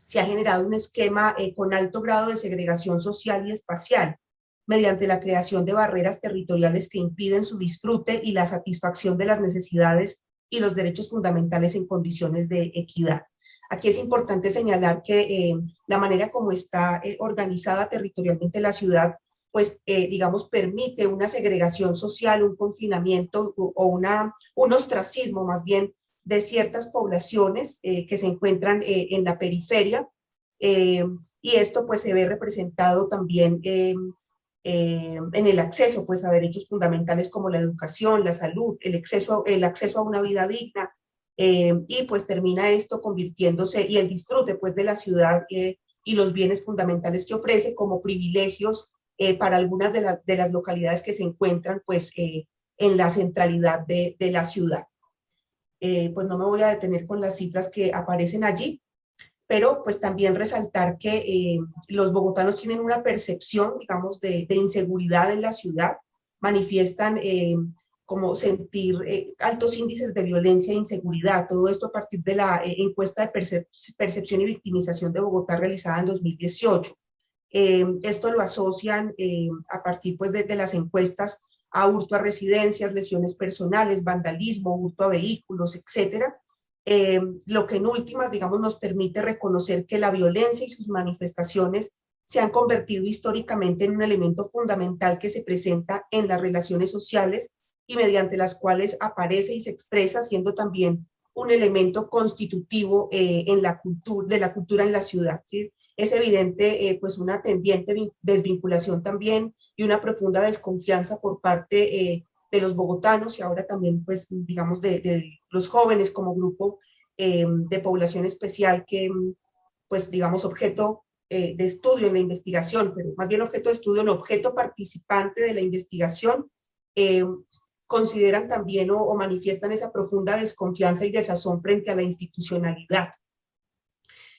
se ha generado un esquema con alto grado de segregación social y espacial, mediante la creación de barreras territoriales que impiden su disfrute y la satisfacción de las necesidades y los derechos fundamentales en condiciones de equidad. Aquí es importante señalar que la manera como está organizada territorialmente la ciudad, pues digamos, permite una segregación social, un confinamiento o un ostracismo más bien de ciertas poblaciones que se encuentran en la periferia, y esto pues se ve representado también en el acceso pues a derechos fundamentales como la educación, la salud, el acceso a una vida digna, y pues termina esto convirtiéndose, y el disfrute pues de la ciudad y los bienes fundamentales que ofrece como privilegios para algunas de las localidades que se encuentran pues en la centralidad de la ciudad. Pues no me voy a detener con las cifras que aparecen allí, pero pues también resaltar que los bogotanos tienen una percepción, digamos, de inseguridad en la ciudad, manifiestan como sentir altos índices de violencia e inseguridad, todo esto a partir de la encuesta de percepción y victimización de Bogotá realizada en 2018. Esto lo asocian a partir pues de las encuestas a hurto a residencias, lesiones personales, vandalismo, hurto a vehículos, etcétera. Lo que en últimas, digamos, nos permite reconocer que la violencia y sus manifestaciones se han convertido históricamente en un elemento fundamental que se presenta en las relaciones sociales y mediante las cuales aparece y se expresa, siendo también un elemento constitutivo de la cultura en la ciudad, ¿sí? Es evidente pues una tendiente desvinculación también y una profunda desconfianza por parte de los bogotanos y ahora también pues digamos de los jóvenes como grupo de población especial que pues digamos objeto de estudio en la investigación, pero más bien objeto de estudio, no objeto participante de la investigación, consideran también o manifiestan esa profunda desconfianza y desazón frente a la institucionalidad.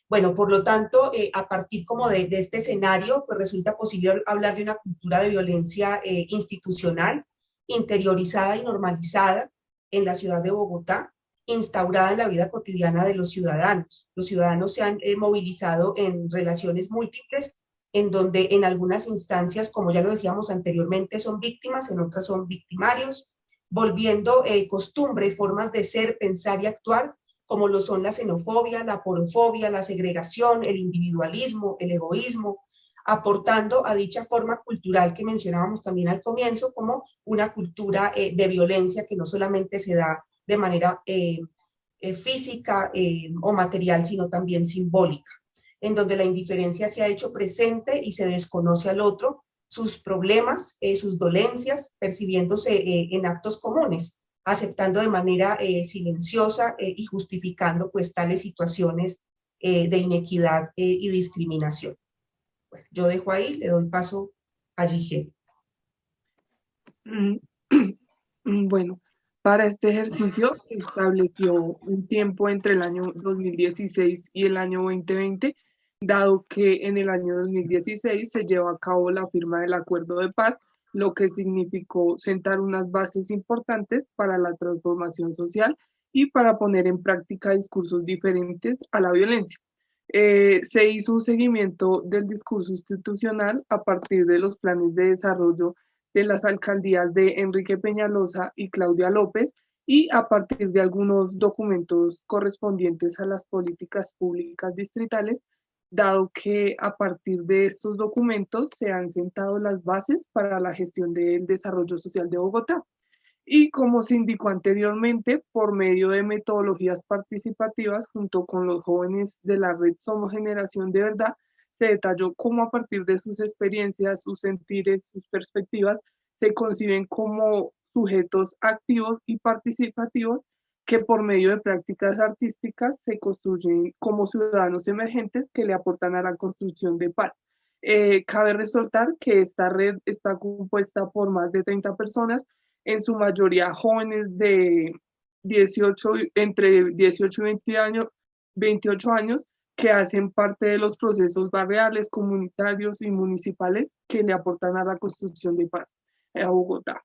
Bueno, por lo tanto, a partir como de este escenario, pues resulta posible hablar de una cultura de violencia institucional, interiorizada y normalizada en la ciudad de Bogotá, instaurada en la vida cotidiana de los ciudadanos. Los ciudadanos se han movilizado en relaciones múltiples, en donde en algunas instancias, como ya lo decíamos anteriormente, son víctimas, en otras son victimarios, volviendo costumbre, formas de ser, pensar y actuar, como lo son la xenofobia, la porofobia, la segregación, el individualismo, el egoísmo, aportando a dicha forma cultural que mencionábamos también al comienzo como una cultura de violencia que no solamente se da de manera física o material, sino también simbólica, en donde la indiferencia se ha hecho presente y se desconoce al otro, sus problemas, sus dolencias, percibiéndose en actos comunes, aceptando de manera silenciosa y justificando pues tales situaciones de inequidad y discriminación. Bueno, yo dejo ahí, le doy paso a Gigel. Bueno, para este ejercicio se estableció un tiempo entre el año 2016 y el año 2020, dado que en el año 2016 se llevó a cabo la firma del Acuerdo de Paz, lo que significó sentar unas bases importantes para la transformación social y para poner en práctica discursos diferentes a la violencia. Se hizo un seguimiento del discurso institucional a partir de los planes de desarrollo de las alcaldías de Enrique Peñalosa y Claudia López y a partir de algunos documentos correspondientes a las políticas públicas distritales, dado que a partir de estos documentos se han sentado las bases para la gestión del desarrollo social de Bogotá. Y como se indicó anteriormente, por medio de metodologías participativas junto con los jóvenes de la red Somos Generación de Verdad, se detalló cómo a partir de sus experiencias, sus sentires, sus perspectivas, se conciben como sujetos activos y participativos que por medio de prácticas artísticas se construyen como ciudadanos emergentes que le aportan a la construcción de paz. Cabe resaltar que esta red está compuesta por más de 30 personas, en su mayoría jóvenes de 18, entre 18 y 28 años, que hacen parte de los procesos barriales, comunitarios y municipales que le aportan a la construcción de paz a Bogotá.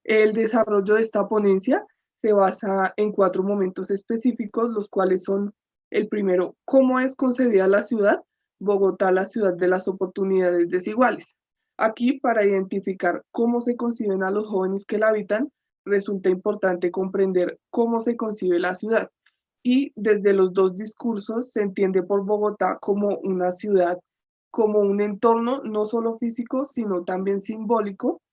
El desarrollo de esta ponencia se basa en 4 momentos específicos, los cuales son: el primero, ¿cómo es concebida la ciudad? Bogotá, la ciudad de las oportunidades desiguales. Aquí, para identificar cómo se conciben a los jóvenes que la habitan, resulta importante comprender cómo se concibe la ciudad. Y desde los 2 discursos se entiende por Bogotá como una ciudad, como un entorno no solo físico, sino también simbólico,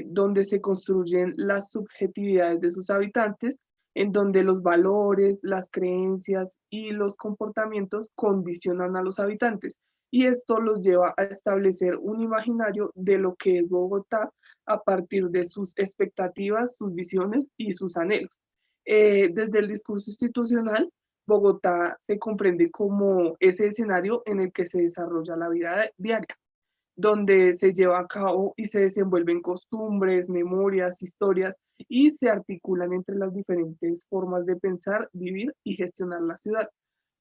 donde se construyen las subjetividades de sus habitantes, en donde los valores, las creencias y los comportamientos condicionan a los habitantes. Y esto los lleva a establecer un imaginario de lo que es Bogotá a partir de sus expectativas, sus visiones y sus anhelos. Desde el discurso institucional, Bogotá se comprende como ese escenario en el que se desarrolla la vida diaria, donde se lleva a cabo y se desenvuelven costumbres, memorias, historias y se articulan entre las diferentes formas de pensar, vivir y gestionar la ciudad.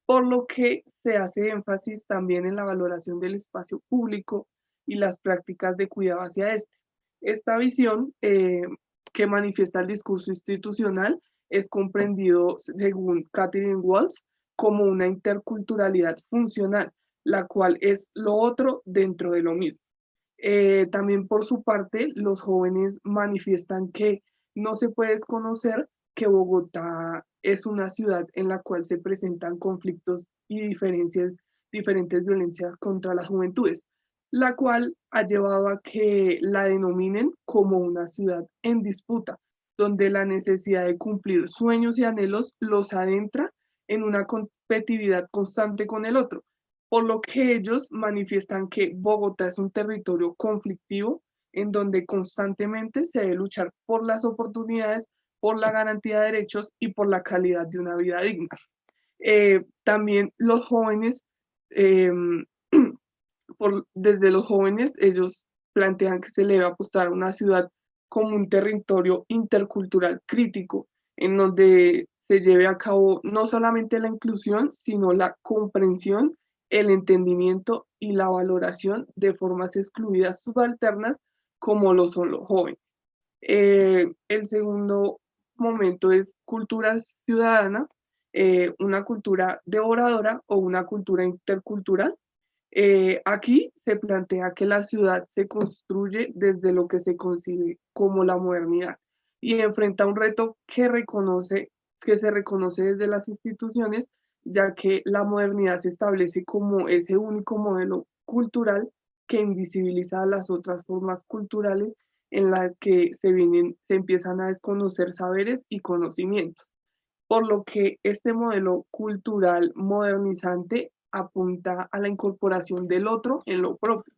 Por lo que se hace énfasis también en la valoración del espacio público y las prácticas de cuidado hacia este. Esta visión que manifiesta el discurso institucional es comprendido, según Catherine Walsh, como una interculturalidad funcional, la cual es lo otro dentro de lo mismo. También por su parte, los jóvenes manifiestan que no se puede desconocer que Bogotá es una ciudad en la cual se presentan conflictos y diferentes violencias contra las juventudes, la cual ha llevado a que la denominen como una ciudad en disputa, donde la necesidad de cumplir sueños y anhelos los adentra en una competitividad constante con el otro, por lo que ellos manifiestan que Bogotá es un territorio conflictivo en donde constantemente se debe luchar por las oportunidades, por la garantía de derechos y por la calidad de una vida digna. También los jóvenes, desde los jóvenes, ellos plantean que se le debe apostar a una ciudad como un territorio intercultural crítico, en donde se lleve a cabo no solamente la inclusión, sino la comprensión, el entendimiento y la valoración de formas excluidas subalternas como lo son los jóvenes. El segundo momento es cultura ciudadana, una cultura devoradora o una cultura intercultural. Aquí se plantea que la ciudad se construye desde lo que se concibe como la modernidad y enfrenta un reto que se reconoce desde las instituciones, ya que la modernidad se establece como ese único modelo cultural que invisibiliza las otras formas culturales en las que se empiezan a desconocer saberes y conocimientos. Por lo que este modelo cultural modernizante apunta a la incorporación del otro en lo propio,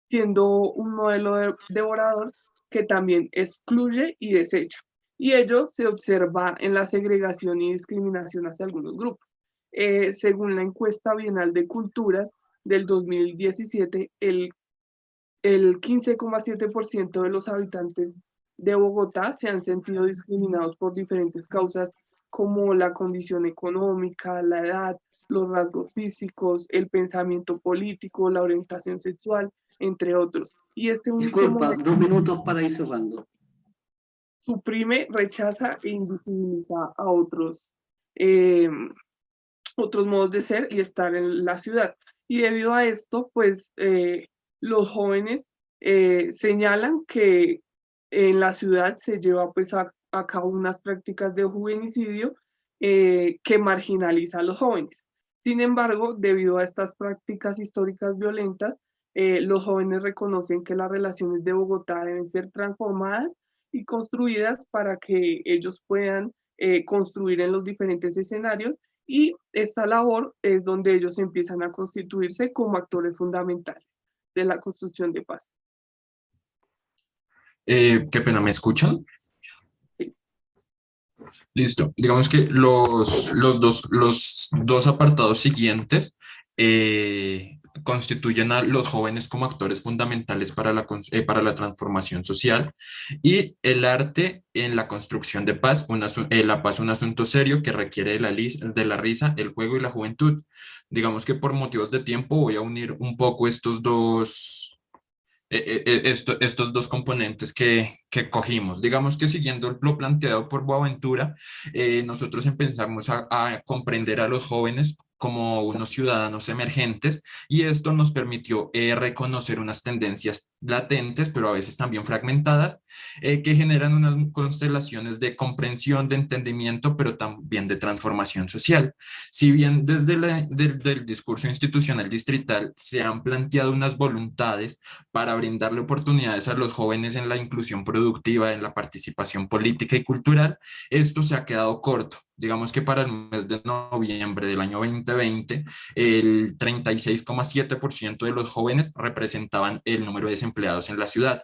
siendo un modelo devorador que también excluye y desecha. Y ello se observa en la segregación y discriminación hacia algunos grupos. Según la encuesta bienal de culturas del 2017, el 15,7% de los habitantes de Bogotá se han sentido discriminados por diferentes causas como la condición económica, la edad, los rasgos físicos, el pensamiento político, la orientación sexual, entre otros. Y este único Disculpa, momento... 2 minutos para ir cerrando. suprime, rechaza e invisibiliza a otros modos de ser y estar en la ciudad. Y debido a esto, pues los jóvenes señalan que en la ciudad se lleva pues a cabo unas prácticas de juvenicidio que marginaliza a los jóvenes. Sin embargo, debido a estas prácticas históricas violentas, los jóvenes reconocen que las relaciones de Bogotá deben ser transformadas y construidas para que ellos puedan construir en los diferentes escenarios, y esta labor es donde ellos empiezan a constituirse como actores fundamentales de la construcción de paz. Qué pena, ¿me escuchan? Sí. Listo. Digamos que los dos apartados siguientes constituyen a los jóvenes como actores fundamentales para la transformación social, y el arte en la construcción de paz, la paz, un asunto serio que requiere de la risa, el juego y la juventud. Digamos que por motivos de tiempo voy a unir un poco estos dos componentes que cogimos. Digamos que siguiendo lo planteado por Boaventura, nosotros empezamos a comprender a los jóvenes como unos ciudadanos emergentes, y esto nos permitió reconocer unas tendencias latentes, pero a veces también fragmentadas, que generan unas constelaciones de comprensión, de entendimiento, pero también de transformación social. Si bien desde del discurso institucional distrital se han planteado unas voluntades para brindarle oportunidades a los jóvenes en la inclusión productiva, en la participación política y cultural, esto se ha quedado corto. Digamos que para el mes de noviembre del año 2020, el 36,7% de los jóvenes representaban el número de desempleados en la ciudad.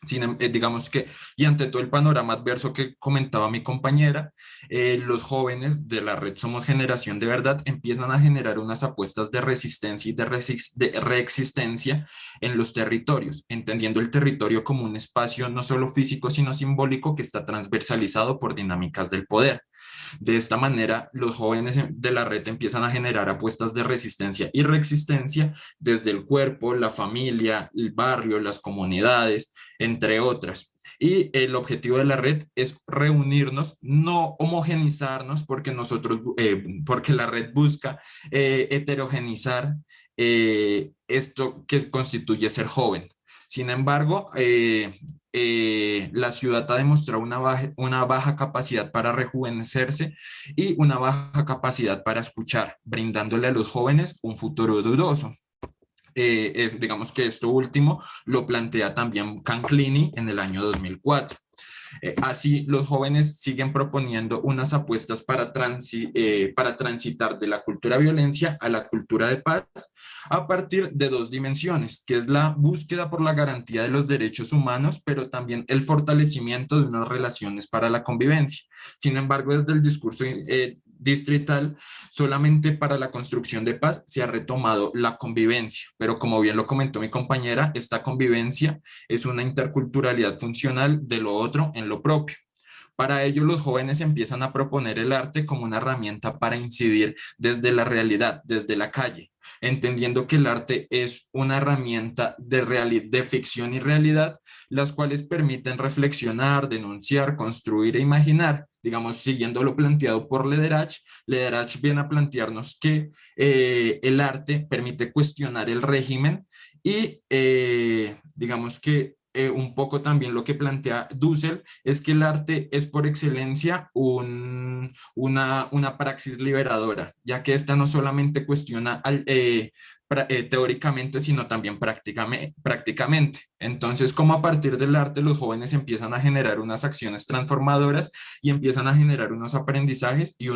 Digamos que, y ante todo el panorama adverso que comentaba mi compañera, los jóvenes de la red Somos Generación de Verdad empiezan a generar unas apuestas de resistencia y de reexistencia en los territorios, entendiendo el territorio como un espacio no solo físico, sino simbólico, que está transversalizado por dinámicas del poder. De esta manera, los jóvenes de la red empiezan a generar apuestas de resistencia y reexistencia desde el cuerpo, la familia, el barrio, las comunidades, entre otras. Y el objetivo de la red es reunirnos, no homogenizarnos, porque la red busca heterogenizar esto que constituye ser joven. Sin embargo, la ciudad ha demostrado una baja capacidad para rejuvenecerse y una baja capacidad para escuchar, brindándole a los jóvenes un futuro dudoso. Digamos que esto último lo plantea también Canclini en el año 2004. Así, los jóvenes siguen proponiendo unas apuestas para transitar de la cultura violencia a la cultura de paz a partir de dos dimensiones, que es la búsqueda por la garantía de los derechos humanos, pero también el fortalecimiento de unas relaciones para la convivencia. Sin embargo, desde el discurso distrital, solamente para la construcción de paz se ha retomado la convivencia, pero como bien lo comentó mi compañera, esta convivencia es una interculturalidad funcional de lo otro en lo propio. Para ello, los jóvenes empiezan a proponer el arte como una herramienta para incidir desde la realidad, desde la calle, entendiendo que el arte es una herramienta de ficción y realidad, las cuales permiten reflexionar, denunciar, construir e imaginar. Digamos, siguiendo lo planteado por Lederach viene a plantearnos que el arte permite cuestionar el régimen y digamos que un poco también lo que plantea Dussel es que el arte es por excelencia una praxis liberadora, ya que esta no solamente cuestiona teóricamente, sino también prácticamente. Entonces, como a partir del arte los jóvenes empiezan a generar unas acciones transformadoras y empiezan a generar unos aprendizajes y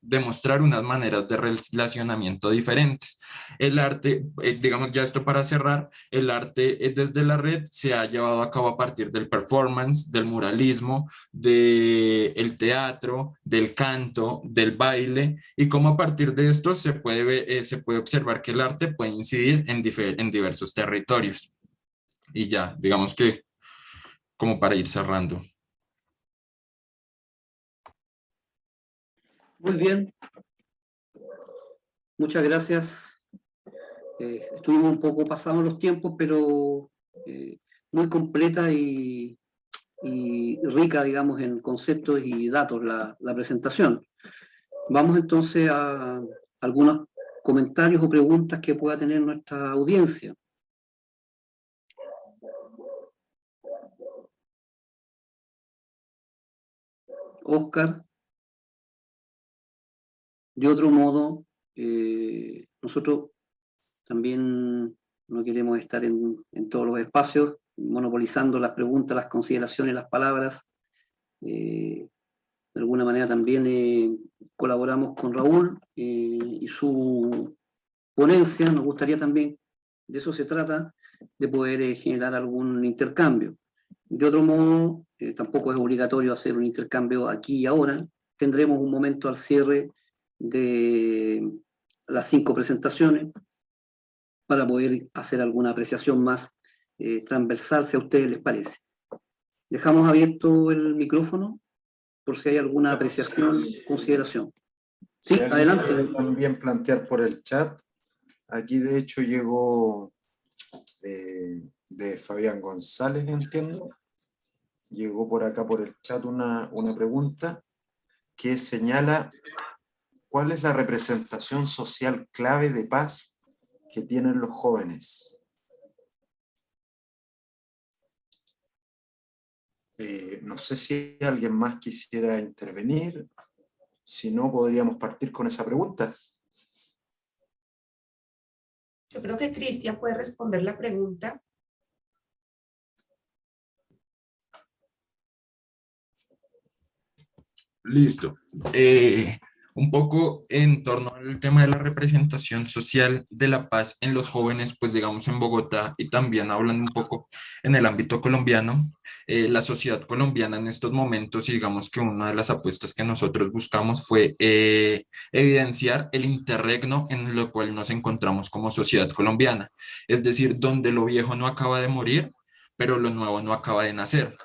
demostrar unas maneras de relacionamiento diferentes. El arte, digamos ya esto para cerrar, el arte desde la red se ha llevado a cabo a partir del performance, del muralismo, del teatro, del canto, del baile, y como a partir de esto se puede observar que el arte puede incidir en diversos territorios. Y ya, digamos que como para ir cerrando. Muy bien. Muchas gracias. Estuvimos un poco pasados los tiempos, pero muy completa y rica, digamos, en conceptos y datos la presentación. Vamos entonces a algunos comentarios o preguntas que pueda tener nuestra audiencia. Óscar. De otro modo, nosotros también no queremos estar en todos los espacios, monopolizando las preguntas, las consideraciones, las palabras. De alguna manera también colaboramos con Raúl y su ponencia. Nos gustaría también, de eso se trata, de poder generar algún intercambio. De otro modo, tampoco es obligatorio hacer un intercambio aquí y ahora. Tendremos un momento al cierre de las 5 presentaciones para poder hacer alguna apreciación más transversal, si a ustedes les parece. Dejamos abierto el micrófono por si hay alguna apreciación, consideración. Sí, Si adelante. puede también plantear por el chat. Aquí de hecho llegó de Fabián González, entiendo. Llegó por acá por el chat una pregunta que señala cuál es la representación social clave de paz que tienen los jóvenes. No sé si alguien más quisiera intervenir. Si no, podríamos partir con esa pregunta. Yo creo que Cristian puede responder la pregunta. Listo. Un poco en torno al tema de la representación social de la paz en los jóvenes, pues digamos en Bogotá y también hablando un poco en el ámbito colombiano, la sociedad colombiana en estos momentos, y digamos que una de las apuestas que nosotros buscamos fue evidenciar el interregno en lo cual nos encontramos como sociedad colombiana, es decir, donde lo viejo no acaba de morir, pero lo nuevo no acaba de nacer.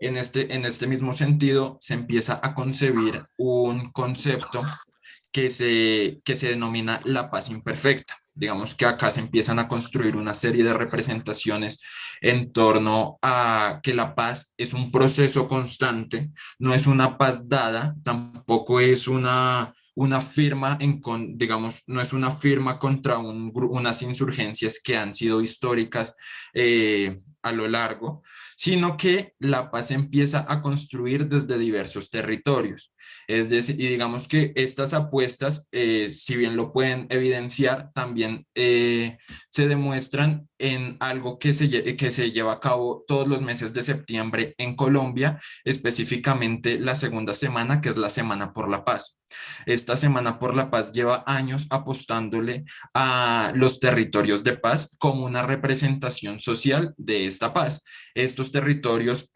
En este mismo sentido, se empieza a concebir un concepto que se denomina la paz imperfecta. Digamos que acá se empiezan a construir una serie de representaciones en torno a que la paz es un proceso constante, no es una paz dada, tampoco es una firma, digamos, no es una firma contra unas insurgencias que han sido históricas a lo largo, sino que la paz empieza a construir desde diversos territorios. Es decir, y digamos que estas apuestas, si bien lo pueden evidenciar, también se demuestran en algo que se lleva a cabo todos los meses de septiembre en Colombia, específicamente la segunda semana, que es la Semana por la Paz. Esta Semana por la Paz lleva años apostándole a los territorios de paz como una representación social de esta paz. Estos territorios,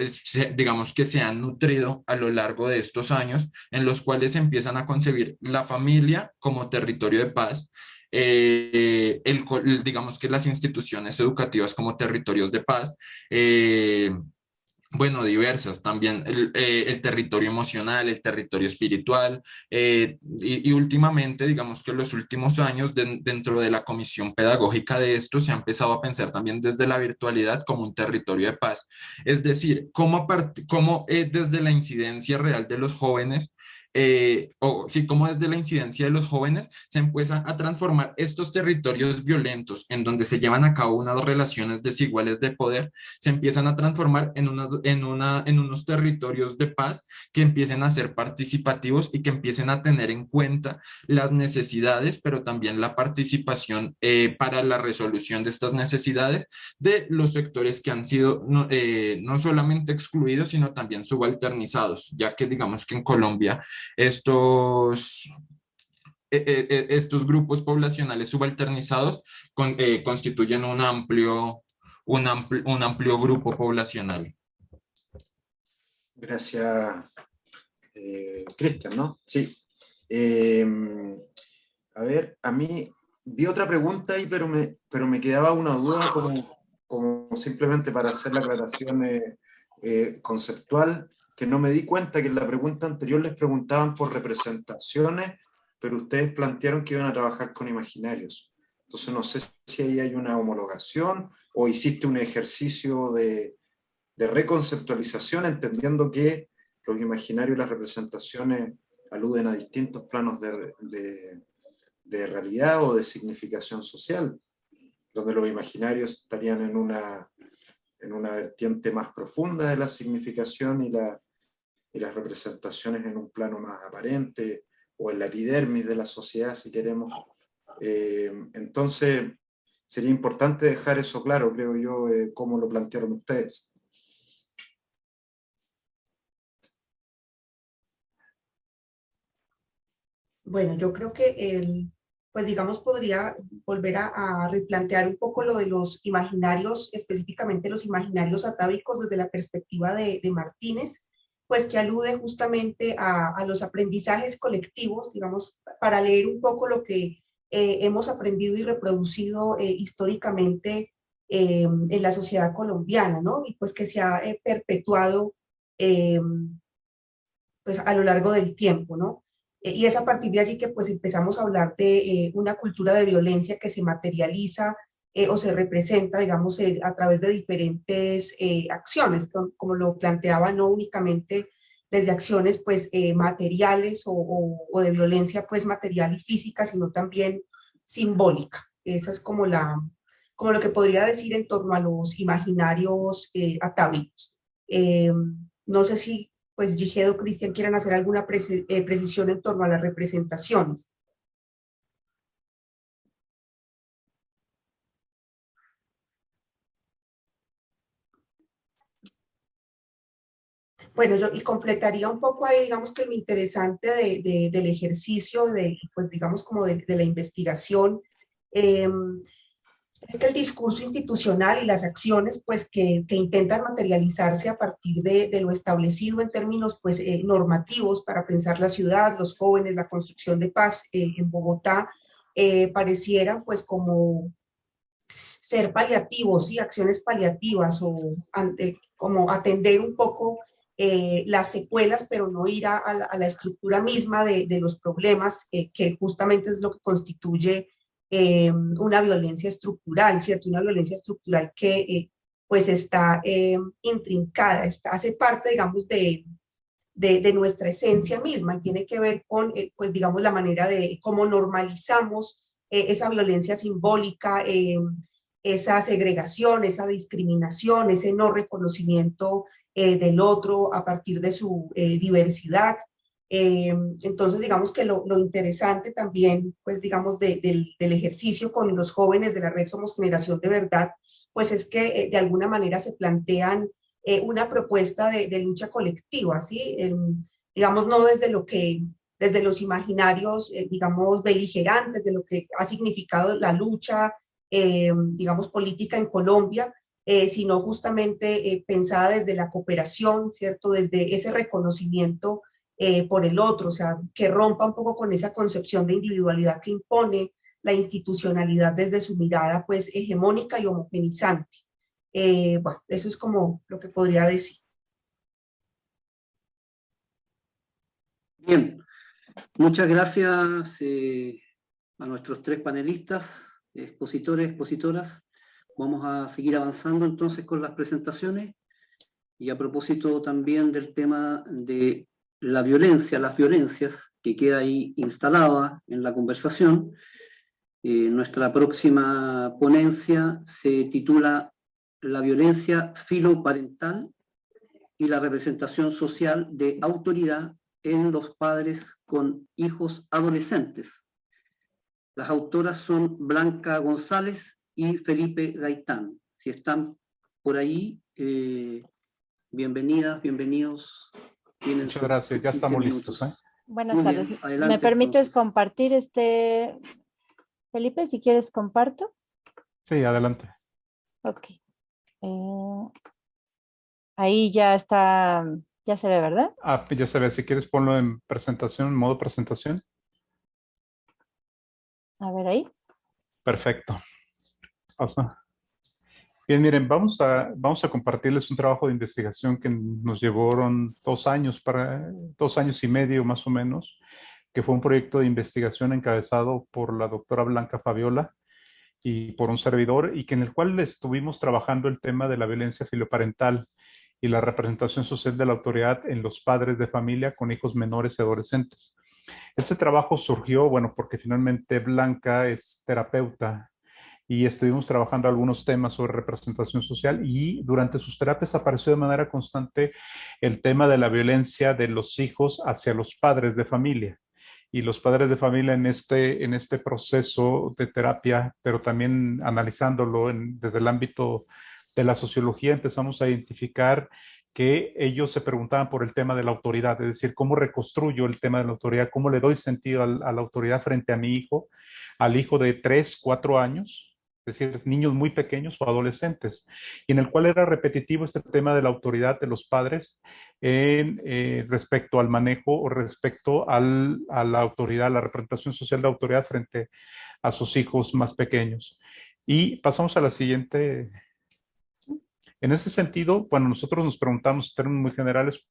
digamos que se han nutrido a lo largo de estos años, en los cuales se empiezan a concebir la familia como territorio de paz, digamos que las instituciones educativas como territorios de paz, bueno, diversas también, el territorio emocional, el territorio espiritual, y últimamente, digamos que en los últimos años, dentro de la comisión pedagógica de esto, se ha empezado a pensar también desde la virtualidad como un territorio de paz. Es decir, cómo desde la incidencia real de los jóvenes, como desde la incidencia de los jóvenes se empiezan a transformar estos territorios violentos en donde se llevan a cabo unas relaciones desiguales de poder, se empiezan a transformar en unos territorios de paz que empiecen a ser participativos y que empiecen a tener en cuenta las necesidades, pero también la participación para la resolución de estas necesidades de los sectores que han sido no solamente excluidos, sino también subalternizados, ya que digamos que en Colombia estos grupos poblacionales subalternizados constituyen un amplio grupo poblacional. Gracias, Cristian, ¿no? Sí. A ver, a mí vi otra pregunta ahí, pero me quedaba una duda como simplemente para hacer la aclaración conceptual, que no me di cuenta que en la pregunta anterior les preguntaban por representaciones, pero ustedes plantearon que iban a trabajar con imaginarios. Entonces no sé si ahí hay una homologación o hiciste un ejercicio de de reconceptualización, entendiendo que los imaginarios y las representaciones aluden a distintos planos de realidad o de significación social, donde los imaginarios estarían en una vertiente más profunda de la significación y las representaciones en un plano más aparente, o en la epidermis de la sociedad, si queremos. Entonces, sería importante dejar eso claro, creo yo, como lo plantearon ustedes. Bueno, yo creo que pues digamos, podría volver a replantear un poco lo de los imaginarios, específicamente los imaginarios atávicos desde la perspectiva de Martínez, pues que alude justamente a los aprendizajes colectivos, digamos, para leer un poco lo que hemos aprendido y reproducido históricamente en la sociedad colombiana, ¿no? Y pues que se ha perpetuado pues a lo largo del tiempo, ¿no? Y es a partir de allí que pues empezamos a hablar de una cultura de violencia que se materializa o se representa, digamos, a través de diferentes acciones, como lo planteaba, no únicamente desde acciones pues materiales o de violencia pues material y física, sino también simbólica. Esa es como lo que podría decir en torno a los imaginarios atávicos. No sé si pues Gigedo o Cristian quieran hacer alguna precisión en torno a las representaciones. Bueno, yo y completaría un poco ahí, digamos que lo interesante del ejercicio, pues digamos como de la investigación, es que el discurso institucional y las acciones pues que intentan materializarse a partir de lo establecido en términos pues normativos para pensar la ciudad, los jóvenes, la construcción de paz en Bogotá, parecieran pues como ser paliativos, ¿sí? Acciones paliativas o como atender un poco las secuelas, pero no ir a la estructura misma de los problemas, que justamente es lo que constituye una violencia estructural, ¿cierto? Una violencia estructural que pues está intrincada, hace parte, digamos, de nuestra esencia misma y tiene que ver con, pues, digamos, la manera de cómo normalizamos esa violencia simbólica, esa segregación, esa discriminación, ese no reconocimiento del otro a partir de su diversidad. Entonces, digamos que lo interesante también, pues, digamos, del ejercicio con los jóvenes de la red Somos Generación de Verdad, pues es que de alguna manera se plantean una propuesta de lucha colectiva, ¿sí? Digamos, no desde los imaginarios, digamos, beligerantes, de lo que ha significado la lucha, digamos, política en Colombia, sino justamente pensada desde la cooperación, ¿cierto? Desde ese reconocimiento por el otro, o sea, que rompa un poco con esa concepción de individualidad que impone la institucionalidad desde su mirada, pues, hegemónica y homogenizante. Bueno, eso es como lo que podría decir. Bien, muchas gracias a nuestros tres panelistas, expositores, expositoras. Vamos a seguir avanzando entonces con las presentaciones. Y a propósito también del tema de la violencia, las violencias, que queda ahí instalada en la conversación, nuestra próxima ponencia se titula La violencia filoparental y la representación social de autoridad en los padres con hijos adolescentes. Las autoras son Blanca González y Felipe Gaitán. Si están por ahí, bienvenidas, bienvenidos. Muchas gracias, ya estamos listos. Buenas Muy tardes. bien, adelante, ¿Me permites entonces. compartir Felipe, si quieres comparto? Sí, adelante. Ok. Ahí ya está, ya se ve, ¿verdad? Ah, ya se ve, si quieres ponlo en presentación, en modo presentación. A ver ahí. Perfecto. Pasa. Bien, miren, vamos a compartirles un trabajo de investigación que nos llevaron 2 años, 2 años y medio más o menos, que fue un proyecto de investigación encabezado por la doctora Blanca Fabiola y por un servidor, y que en el cual estuvimos trabajando el tema de la violencia filoparental y la representación social de la autoridad en los padres de familia con hijos menores y adolescentes. Este trabajo surgió, bueno, porque finalmente Blanca es terapeuta y estuvimos trabajando algunos temas sobre representación social y durante sus terapias apareció de manera constante el tema de la violencia de los hijos hacia los padres de familia. Y los padres de familia en este proceso de terapia, pero también analizándolo desde el ámbito de la sociología, empezamos a identificar que ellos se preguntaban por el tema de la autoridad, es decir, cómo reconstruyo el tema de la autoridad, cómo le doy sentido a la autoridad frente a mi hijo, al hijo de 3, 4 años, es decir, niños muy pequeños o adolescentes, y en el cual era repetitivo este tema de la autoridad de los padres respecto al manejo o respecto a la autoridad, la representación social de autoridad frente a sus hijos más pequeños. Y pasamos a la siguiente. En ese sentido, bueno, nosotros nos preguntamos en términos muy generales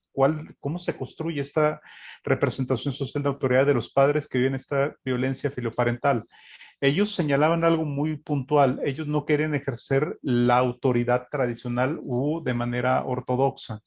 cómo se construye esta representación social de autoridad de los padres que viven esta violencia filioparental. Ellos señalaban algo muy puntual. Ellos no quieren ejercer la autoridad tradicional u de manera ortodoxa,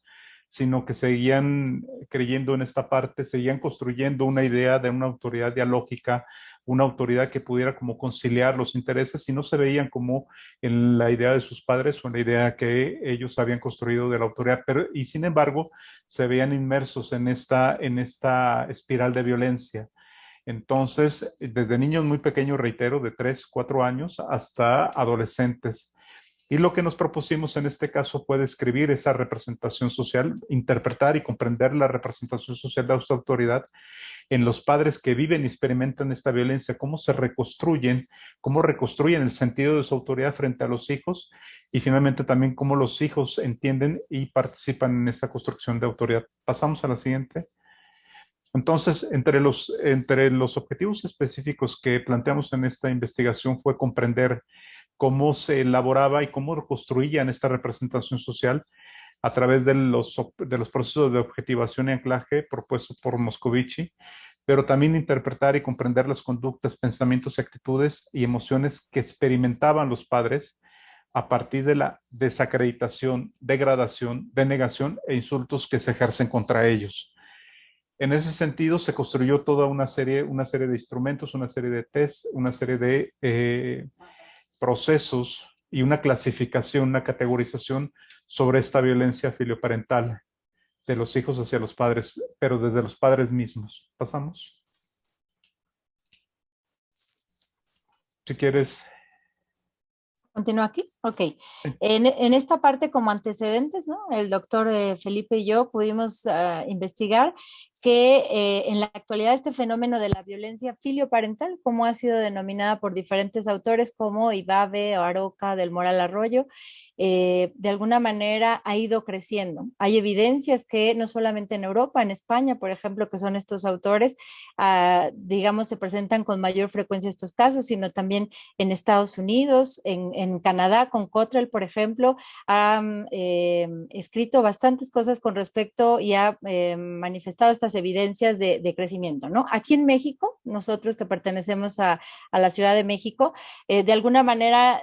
sino que seguían creyendo en esta parte, seguían construyendo una idea de una autoridad dialógica, una autoridad que pudiera como conciliar los intereses y no se veían como en la idea de sus padres o en la idea que ellos habían construido de la autoridad, y sin embargo se veían inmersos en esta espiral de violencia. Entonces, desde niños muy pequeños, reitero, de 3, 4 años hasta adolescentes. Y lo que nos propusimos en este caso fue describir esa representación social, interpretar y comprender la representación social de esta autoridad en los padres que viven y experimentan esta violencia, cómo se reconstruyen, cómo reconstruyen el sentido de su autoridad frente a los hijos y finalmente también cómo los hijos entienden y participan en esta construcción de autoridad. Pasamos a la siguiente. Entonces, entre los objetivos específicos que planteamos en esta investigación fue comprender cómo se elaboraba y cómo construían esta representación social a través de los procesos de objetivación y anclaje propuestos por Moscovici, pero también interpretar y comprender las conductas, pensamientos, actitudes y emociones que experimentaban los padres a partir de la desacreditación, degradación, denegación e insultos que se ejercen contra ellos. En ese sentido, se construyó toda una serie de instrumentos, una serie de tests, una serie de procesos y una clasificación, una categorización sobre esta violencia filioparental de los hijos hacia los padres, pero desde los padres mismos. Pasamos. Si quieres. ¿Continúa aquí? Ok. En esta parte como antecedentes, ¿no? El doctor Felipe y yo pudimos investigar que en la actualidad este fenómeno de la violencia filioparental, como ha sido denominada por diferentes autores como Ibabe, Aroca, del Moral Arroyo, de alguna manera ha ido creciendo. Hay evidencias que no solamente en Europa, en España, por ejemplo, que son estos autores, digamos, se presentan con mayor frecuencia estos casos, sino también en Estados Unidos, en Canadá, con Cottrell, por ejemplo, ha escrito bastantes cosas con respecto y ha manifestado estas evidencias de crecimiento, ¿no? Aquí en México, nosotros que pertenecemos a la Ciudad de México, de alguna manera,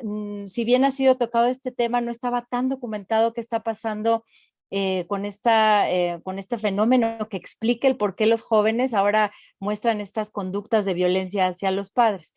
si bien ha sido tocado este tema, no estaba tan documentado qué está pasando con este fenómeno que explique el por qué los jóvenes ahora muestran estas conductas de violencia hacia los padres.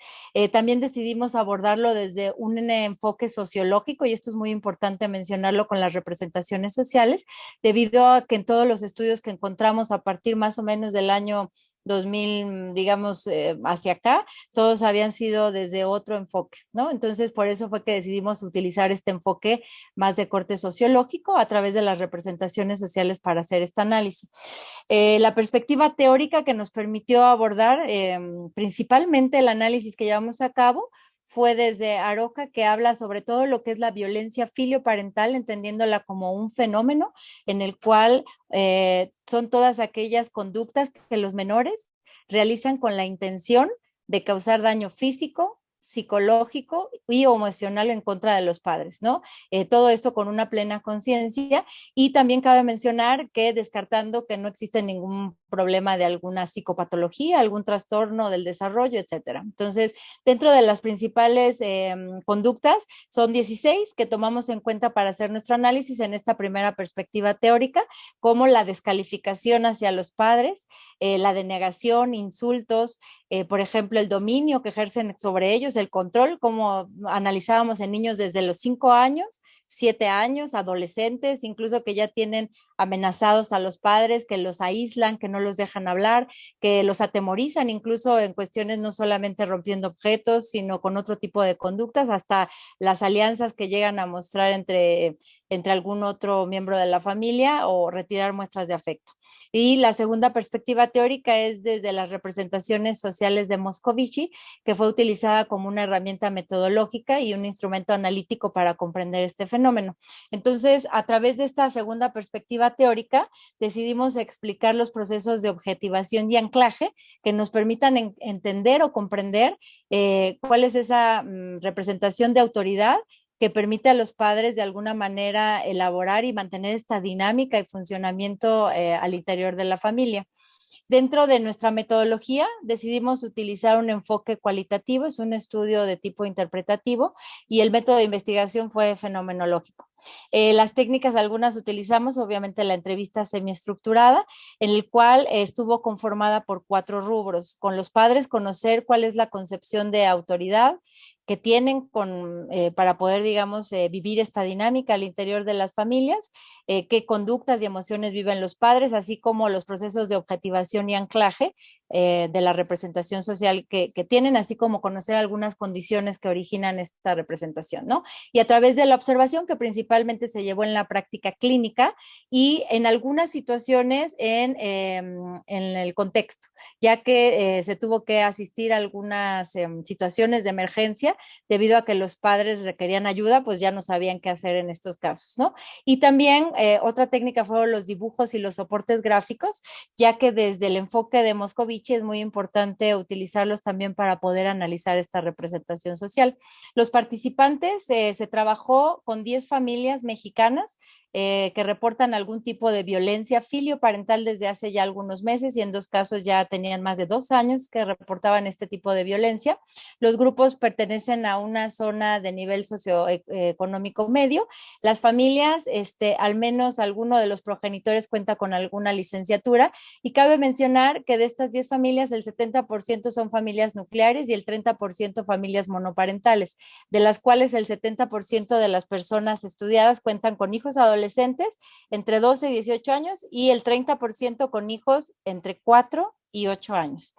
También decidimos abordarlo desde un enfoque sociológico, y esto es muy importante mencionarlo con las representaciones sociales, debido a que en todos los estudios que encontramos a partir más o menos del año 2000, digamos, hacia acá, todos habían sido desde otro enfoque, ¿no? Entonces, por eso fue que decidimos utilizar este enfoque más de corte sociológico a través de las representaciones sociales para hacer este análisis. La perspectiva teórica que nos permitió abordar principalmente el análisis que llevamos a cabo fue desde Aroca, que habla sobre todo lo que es la violencia filioparental, entendiéndola como un fenómeno en el cual son todas aquellas conductas que los menores realizan con la intención de causar daño físico, psicológico y emocional en contra de los padres, ¿no? Todo esto con una plena conciencia, y también cabe mencionar que descartando que no existe ningún problema de alguna psicopatología, algún trastorno del desarrollo, etcétera. Entonces, dentro de las principales conductas, son 16 que tomamos en cuenta para hacer nuestro análisis en esta primera perspectiva teórica, como la descalificación hacia los padres, la denegación, insultos, por ejemplo, el dominio que ejercen sobre ellos, el control, como analizábamos en niños desde los 5 años, 7 años, adolescentes, incluso que ya tienen amenazados a los padres, que los aíslan, que no los dejan hablar, que los atemorizan, incluso en cuestiones no solamente rompiendo objetos, sino con otro tipo de conductas, hasta las alianzas que llegan a mostrar entre algún otro miembro de la familia o retirar muestras de afecto. Y la segunda perspectiva teórica es desde las representaciones sociales de Moscovici, que fue utilizada como una herramienta metodológica y un instrumento analítico para comprender este fenómeno. Entonces, a través de esta segunda perspectiva teórica, decidimos explicar los procesos de objetivación y anclaje que nos permitan entender o comprender cuál es esa representación de autoridad que permite a los padres de alguna manera elaborar y mantener esta dinámica y funcionamiento al interior de la familia. Dentro de nuestra metodología decidimos utilizar un enfoque cualitativo, es un estudio de tipo interpretativo y el método de investigación fue fenomenológico. Las técnicas algunas utilizamos, obviamente la entrevista semiestructurada, en el cual estuvo conformada por 4 rubros. Con los padres conocer cuál es la concepción de autoridad que tienen para poder, digamos, vivir esta dinámica al interior de las familias, qué conductas y emociones viven los padres, así como los procesos de objetivación y anclaje de la representación social que tienen, así como conocer algunas condiciones que originan esta representación, ¿no? Y a través de la observación que principalmente se llevó en la práctica clínica y en algunas situaciones en el contexto, ya que se tuvo que asistir a algunas situaciones de emergencia debido a que los padres requerían ayuda, pues ya no sabían qué hacer en estos casos, ¿no? Y también otra técnica fueron los dibujos y los soportes gráficos, ya que desde el enfoque de Moscovici es muy importante utilizarlos también para poder analizar esta representación social. Los participantes se trabajó con 10 familias mexicanas que reportan algún tipo de violencia filioparental desde hace ya algunos meses y en 2 casos ya tenían más de 2 años que reportaban este tipo de violencia. Los grupos pertenecen a una zona de nivel socioeconómico medio. Las familias, al menos alguno de los progenitores cuenta con alguna licenciatura y cabe mencionar que de estas 10 familias el 70% son familias nucleares y el 30% familias monoparentales, de las cuales el 70% de las personas estudiadas cuentan con hijos adolescentes entre 12 y 18 años y el 30% con hijos entre 4 y 8 años.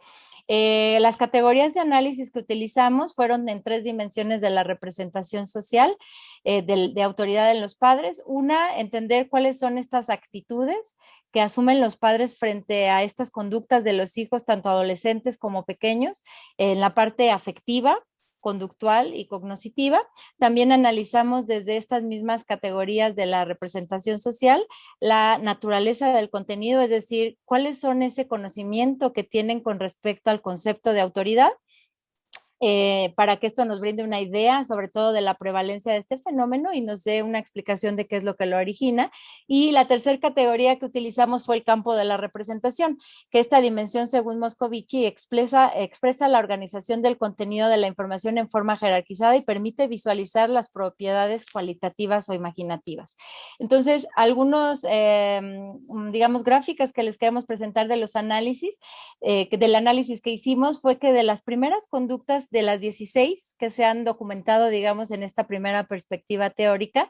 Las categorías de análisis que utilizamos fueron en 3 dimensiones de la representación social de autoridad en los padres. Una, entender cuáles son estas actitudes que asumen los padres frente a estas conductas de los hijos, tanto adolescentes como pequeños, en la parte afectiva, conductual y cognitiva. También analizamos desde estas mismas categorías de la representación social la naturaleza del contenido, es decir, cuáles son ese conocimiento que tienen con respecto al concepto de autoridad. Para que esto nos brinde una idea sobre todo de la prevalencia de este fenómeno y nos dé una explicación de qué es lo que lo origina. Y la tercera categoría que utilizamos fue el campo de la representación, que esta dimensión, según Moscovici, expresa la organización del contenido de la información en forma jerarquizada y permite visualizar las propiedades cualitativas o imaginativas. Entonces, algunos, digamos, gráficas que les queremos presentar de los análisis, del análisis que hicimos, fue que de las primeras conductas de las 16 que se han documentado, digamos, en esta primera perspectiva teórica,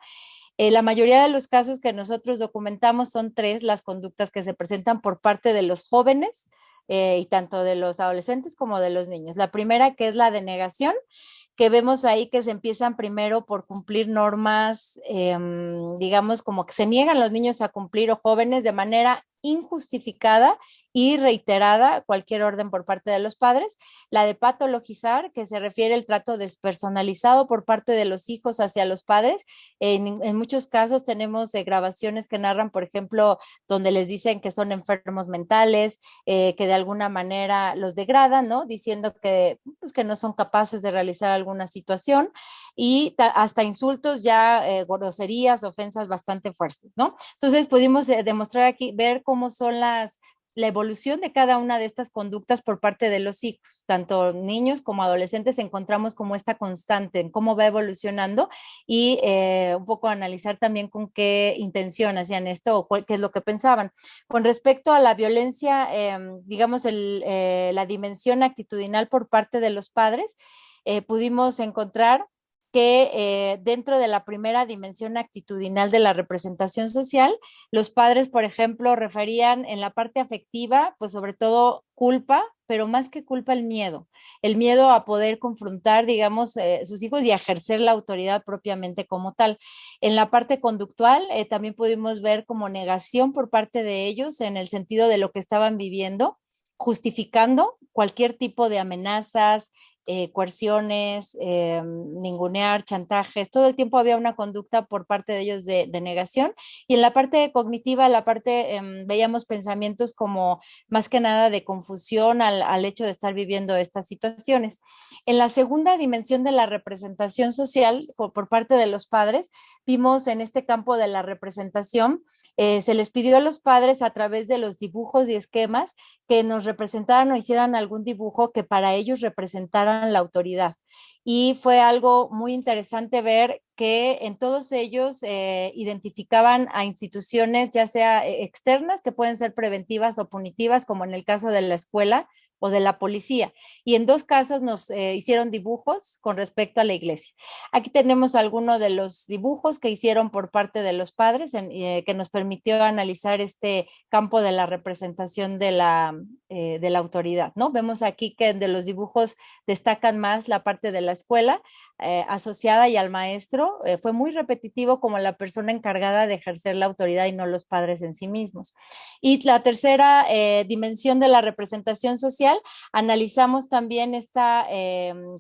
la mayoría de los casos que nosotros documentamos son 3 las conductas que se presentan por parte de los jóvenes y tanto de los adolescentes como de los niños. La primera, que es la denegación, que vemos ahí que se empiezan primero por cumplir normas, digamos, como que se niegan los niños a cumplir o jóvenes de manera injustificada y reiterada cualquier orden por parte de los padres. La de patologizar, que se refiere al trato despersonalizado por parte de los hijos hacia los padres. En muchos casos tenemos grabaciones que narran, por ejemplo, donde les dicen que son enfermos mentales, que de alguna manera los degradan, ¿no? Diciendo que, pues, que no son capaces de realizar alguna situación y hasta insultos ya, groserías, ofensas bastante fuertes, ¿no? Entonces pudimos demostrar aquí, ver cómo son las la evolución de cada una de estas conductas por parte de los hijos, tanto niños como adolescentes, encontramos como esta constante en cómo va evolucionando y un poco analizar también con qué intención hacían esto o qué es lo que pensaban. Con respecto a la violencia, digamos, la dimensión actitudinal por parte de los padres, pudimos encontrar que dentro de la primera dimensión actitudinal de la representación social, los padres, por ejemplo, referían en la parte afectiva, pues sobre todo culpa, pero más que culpa, el miedo a poder confrontar, digamos, sus hijos y a ejercer la autoridad propiamente como tal. En la parte conductual, también pudimos ver como negación por parte de ellos en el sentido de lo que estaban viviendo, justificando cualquier tipo de amenazas, coerciones, ningunear, chantajes, todo el tiempo había una conducta por parte de ellos de negación. Y en la parte cognitiva, veíamos pensamientos como más que nada de confusión al hecho de estar viviendo estas situaciones. En la segunda dimensión de la representación social por parte de los padres, vimos en este campo de la representación, se les pidió a los padres a través de los dibujos y esquemas que nos representaran o hicieran algún dibujo que para ellos representara la autoridad. Y fue algo muy interesante ver que en todos ellos identificaban a instituciones ya sea externas, que pueden ser preventivas o punitivas, como en el caso de la escuela o de la policía. Y en dos casos nos hicieron dibujos con respecto a la iglesia. Aquí tenemos algunos de los dibujos que hicieron por parte de los padres, que nos permitió analizar este campo de la representación de la autoridad, ¿no? Vemos aquí que de los dibujos destacan más la parte de la escuela asociada y al maestro. Fue muy repetitivo como la persona encargada de ejercer la autoridad y no los padres en sí mismos. Y la tercera dimensión de la representación social, analizamos también esta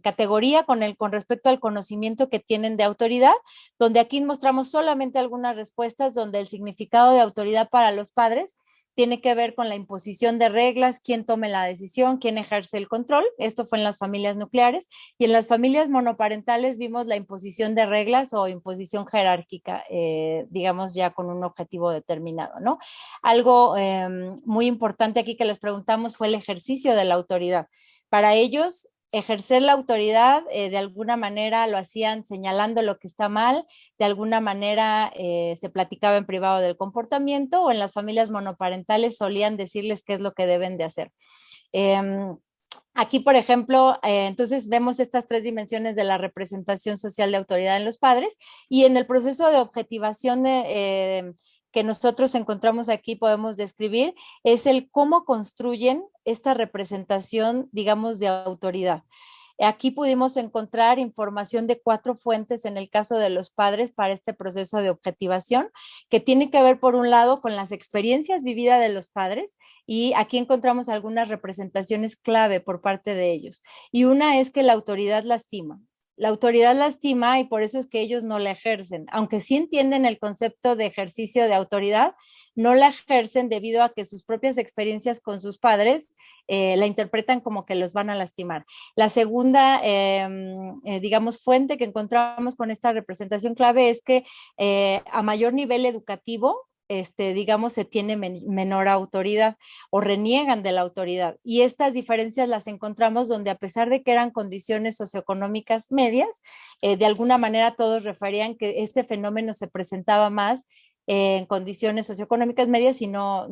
categoría con respecto al conocimiento que tienen de autoridad, donde aquí mostramos solamente algunas respuestas donde el significado de autoridad para los padres tiene que ver con la imposición de reglas, quién tome la decisión, quién ejerce el control. Esto fue en las familias nucleares. Y en las familias monoparentales vimos la imposición de reglas o imposición jerárquica, digamos ya con un objetivo determinado, ¿no? Algo muy importante aquí que les preguntamos fue el ejercicio de la autoridad. Para ellos, ejercer la autoridad de alguna manera lo hacían señalando lo que está mal, de alguna manera se platicaba en privado del comportamiento, o en las familias monoparentales solían decirles qué es lo que deben de hacer. Aquí, por ejemplo, entonces vemos estas tres dimensiones de la representación social de autoridad en los padres, y en el proceso de objetivación que nosotros encontramos aquí, podemos describir, es el cómo construyen esta representación, digamos, de autoridad. Aquí pudimos encontrar información de 4 fuentes en el caso de los padres para este proceso de objetivación, que tiene que ver, por un lado, con las experiencias vividas de los padres, y aquí encontramos algunas representaciones clave por parte de ellos. Y una es que la autoridad lastima. La autoridad lastima y por eso es que ellos no la ejercen. Aunque sí entienden el concepto de ejercicio de autoridad, no la ejercen debido a que sus propias experiencias con sus padres la interpretan como que los van a lastimar. La segunda, digamos, fuente que encontramos con esta representación clave es que a mayor nivel educativo, digamos, se tiene menor autoridad o reniegan de la autoridad. Y estas diferencias las encontramos donde, a pesar de que eran condiciones socioeconómicas medias, de alguna manera todos referían que este fenómeno se presentaba más en condiciones socioeconómicas medias y no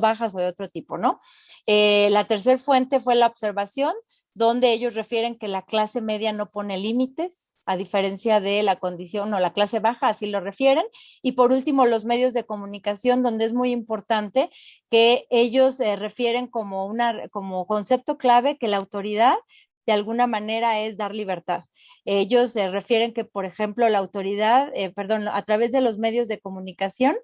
bajas o de otro tipo, ¿no? La tercera fuente fue la observación, donde ellos refieren que la clase media no pone límites, a diferencia de la condición o la clase baja, así lo refieren. Y por último, los medios de comunicación, donde es muy importante que ellos refieren como concepto clave que la autoridad de alguna manera es dar libertad. Ellos se refieren que, por ejemplo, la autoridad, a través de los medios de comunicación,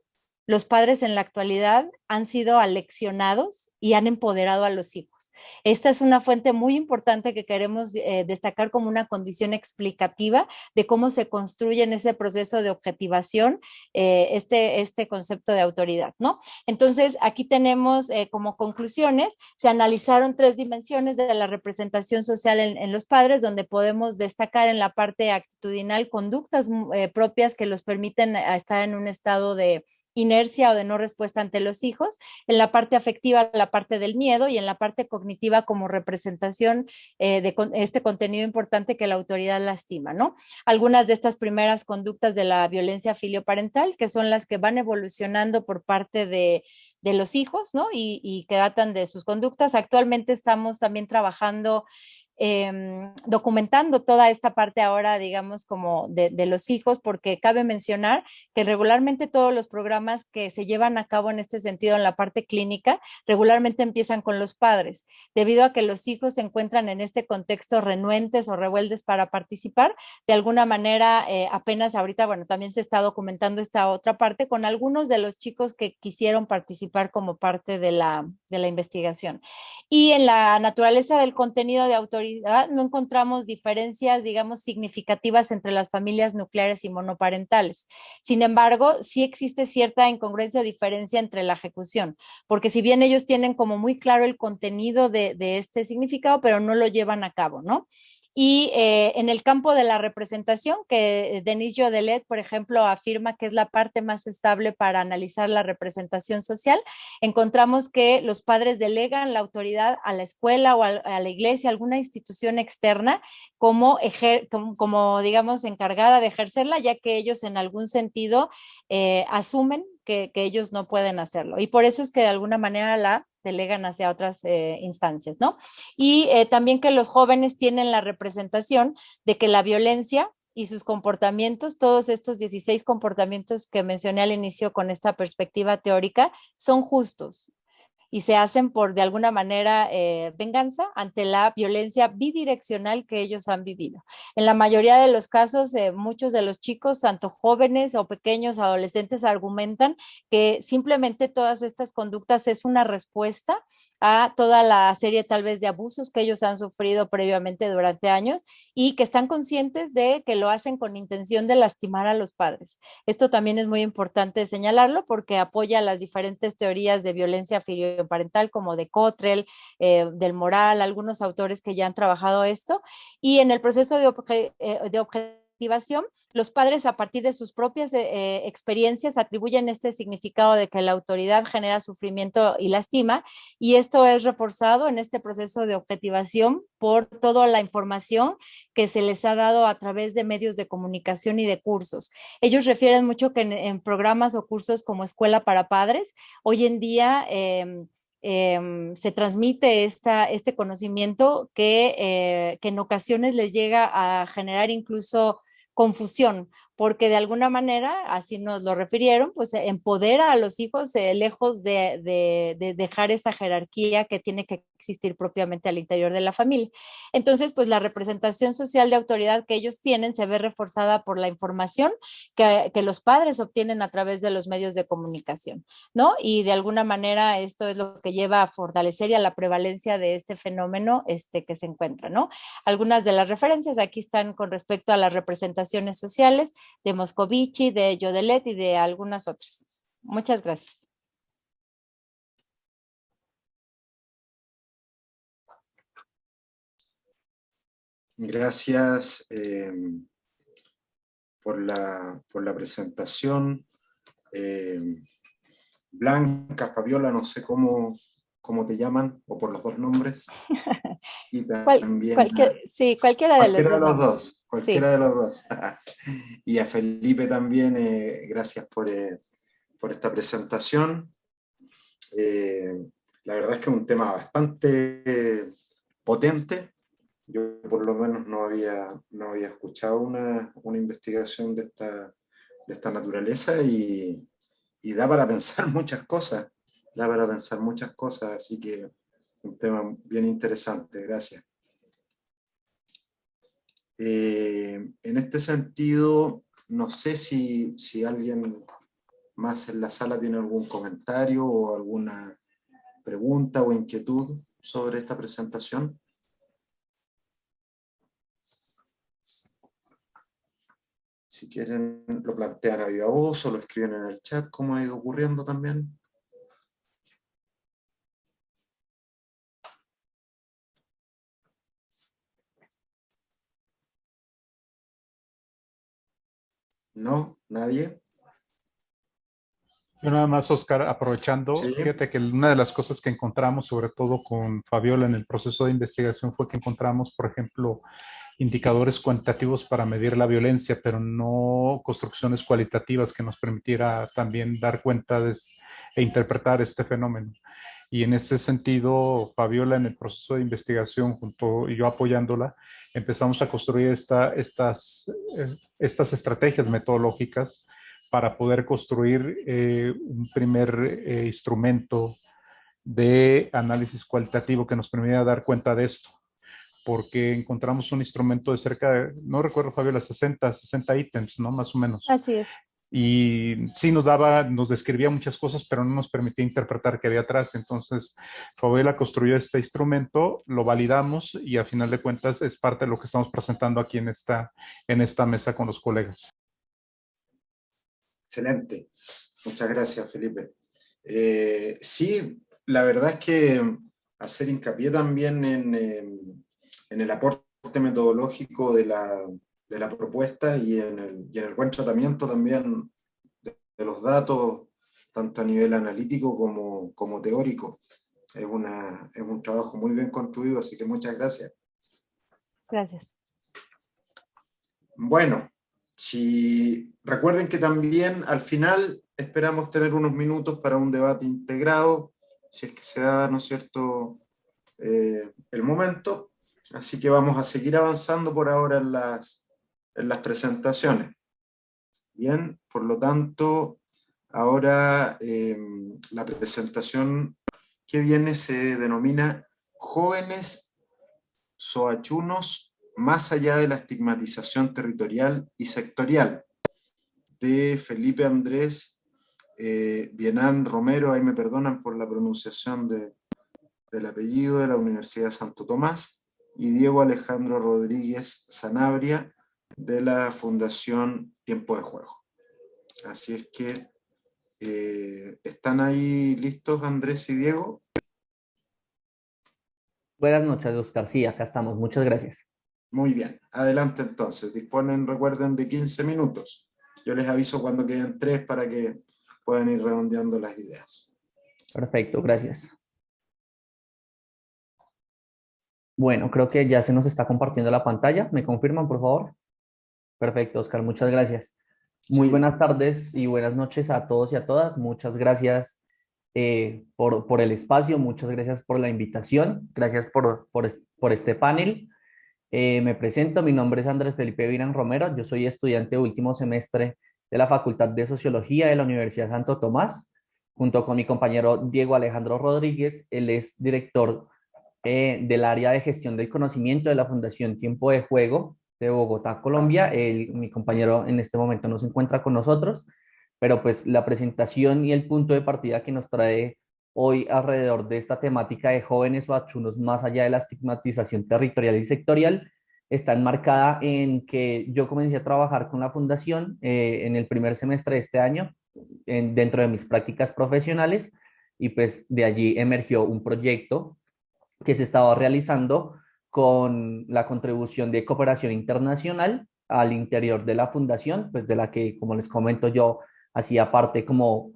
los padres en la actualidad han sido aleccionados y han empoderado a los hijos. Esta es una fuente muy importante que queremos destacar como una condición explicativa de cómo se construye en ese proceso de objetivación este concepto de autoridad, ¿no? Entonces, aquí tenemos como conclusiones, se analizaron 3 dimensiones de la representación social en los padres, donde podemos destacar en la parte actitudinal conductas propias que los permiten estar en un estado de inercia o de no respuesta ante los hijos, en la parte afectiva la parte del miedo y en la parte cognitiva como representación de este contenido importante que la autoridad lastima, ¿no? Algunas de estas primeras conductas de la violencia filioparental, que son las que van evolucionando por parte de los hijos, ¿no? Y que datan de sus conductas. Actualmente estamos también trabajando documentando toda esta parte ahora, digamos, como de los hijos, porque cabe mencionar que regularmente todos los programas que se llevan a cabo en este sentido en la parte clínica, regularmente empiezan con los padres, debido a que los hijos se encuentran en este contexto renuentes o rebeldes para participar. De alguna manera, apenas ahorita, bueno, también se está documentando esta otra parte con algunos de los chicos que quisieron participar como parte de la investigación. Y en la naturaleza del contenido de autoridad no encontramos diferencias, digamos, significativas entre las familias nucleares y monoparentales. Sin embargo, sí existe cierta incongruencia o diferencia entre la ejecución, porque si bien ellos tienen como muy claro el contenido de este significado, pero no lo llevan a cabo, ¿no? Y en el campo de la representación, que Denise Jodelet, por ejemplo, afirma que es la parte más estable para analizar la representación social, encontramos que los padres delegan la autoridad a la escuela o a la iglesia, a alguna institución externa, como, digamos, encargada de ejercerla, ya que ellos en algún sentido asumen que ellos no pueden hacerlo. Y por eso es que de alguna manera la delegan hacia otras instancias, ¿no? Y también que los jóvenes tienen la representación de que la violencia y sus comportamientos, todos estos 16 comportamientos que mencioné al inicio con esta perspectiva teórica, son justos y se hacen por, de alguna manera, venganza ante la violencia bidireccional que ellos han vivido. En la mayoría de los casos, muchos de los chicos, tanto jóvenes o pequeños, adolescentes, argumentan que simplemente todas estas conductas es una respuesta a toda la serie tal vez de abusos que ellos han sufrido previamente durante años y que están conscientes de que lo hacen con intención de lastimar a los padres. Esto también es muy importante señalarlo porque apoya las diferentes teorías de violencia filioparental como de Cottrell, del Moral, algunos autores que ya han trabajado esto. Y en el proceso de objetivación, los padres a partir de sus propias experiencias atribuyen este significado de que la autoridad genera sufrimiento y lastima, y esto es reforzado en este proceso de objetivación por toda la información que se les ha dado a través de medios de comunicación y de cursos. Ellos refieren mucho que en programas o cursos como Escuela para Padres, hoy en día se transmite este conocimiento que en ocasiones les llega a generar incluso confusión, porque de alguna manera, así nos lo refirieron, pues empodera a los hijos lejos de dejar esa jerarquía que tiene que existir propiamente al interior de la familia. Entonces, pues la representación social de autoridad que ellos tienen se ve reforzada por la información que los padres obtienen a través de los medios de comunicación, ¿no? Y de alguna manera esto es lo que lleva a fortalecer y a la prevalencia de este fenómeno que se encuentra, ¿no? Algunas de las referencias aquí están con respecto a las representaciones sociales de Moscovici, de Jodelet y de algunas otras. Muchas gracias. Gracias por la presentación. Blanca, Fabiola, no sé cómo te llaman, o por los dos nombres. Y también sí, cualquiera de los dos. Cualquiera de los dos. Y a Felipe también, gracias por esta presentación. La verdad es que es un tema bastante potente. Yo por lo menos no había escuchado una investigación de esta naturaleza y da para pensar muchas cosas. Así que un tema bien interesante. Gracias. En este sentido, no sé si alguien más en la sala tiene algún comentario o alguna pregunta o inquietud sobre esta presentación. Si quieren, lo plantean a viva voz o lo escriben en el chat, como ha ido ocurriendo también. ¿No? ¿Nadie? Yo nada más, Oscar, aprovechando, Sí. fíjate que una de las cosas que encontramos, sobre todo con Fabiola en el proceso de investigación, fue que encontramos, por ejemplo, indicadores cuantitativos para medir la violencia, pero no construcciones cualitativas que nos permitiera también dar cuenta e interpretar este fenómeno. Y en ese sentido, Fabiola en el proceso de investigación, junto y yo apoyándola, empezamos a construir estas estrategias metodológicas para poder construir un primer instrumento de análisis cualitativo que nos permitiera dar cuenta de esto, porque encontramos un instrumento de cerca de, no recuerdo, Fabiola, 60 ítems, ¿no? Más o menos. Así es. Y sí nos describía muchas cosas, pero no nos permitía interpretar qué había atrás. Entonces, Fabiola construyó este instrumento, lo validamos y a final de cuentas es parte de lo que estamos presentando aquí en esta mesa con los colegas. Excelente. Muchas gracias, Felipe. Sí, la verdad es que hacer hincapié también en el aporte metodológico de la propuesta y en el buen tratamiento también de los datos, tanto a nivel analítico como teórico. Es un trabajo muy bien construido, así que muchas gracias. Gracias. Bueno, si recuerden que también al final esperamos tener unos minutos para un debate integrado, si es que se da, ¿no es cierto?, el momento. Así que vamos a seguir avanzando por ahora en las presentaciones. Bien, por lo tanto, ahora la presentación que viene se denomina Jóvenes Soachunos más allá de la estigmatización territorial y sectorial, de Felipe Andrés Bienán Romero, ahí me perdonan por la pronunciación del apellido, de la Universidad de Santo Tomás, y Diego Alejandro Rodríguez Sanabria, de la Fundación Tiempo de Juego. Así es que, ¿están ahí listos Andrés y Diego? Buenas noches, Oscar. Sí, acá estamos. Muchas gracias. Muy bien, adelante entonces. Disponen, recuerden, de 15 minutos. Yo les aviso cuando queden 3 para que puedan ir redondeando las ideas. Perfecto, gracias. Bueno, creo que ya se nos está compartiendo la pantalla. ¿Me confirman, por favor? Perfecto, Oscar. Muchas gracias. Muy Sí. buenas tardes y buenas noches a todos y a todas. Muchas gracias por el espacio. Muchas gracias por la invitación. Gracias por este panel. Me presento, mi nombre es Andrés Felipe Bienán Romero, yo soy estudiante de último semestre de la Facultad de Sociología de la Universidad Santo Tomás, junto con mi compañero Diego Alejandro Rodríguez. Él es director del área de gestión del conocimiento de la Fundación Tiempo de Juego de Bogotá, Colombia. Mi compañero en este momento no se encuentra con nosotros, pero pues la presentación y el punto de partida que nos trae hoy alrededor de esta temática de jóvenes o achunos más allá de la estigmatización territorial y sectorial está enmarcada en que yo comencé a trabajar con la fundación en el primer semestre de este año dentro de mis prácticas profesionales, y pues de allí emergió un proyecto que se estaba realizando con la contribución de cooperación internacional al interior de la fundación, pues de la que, como les comento, yo hacía parte como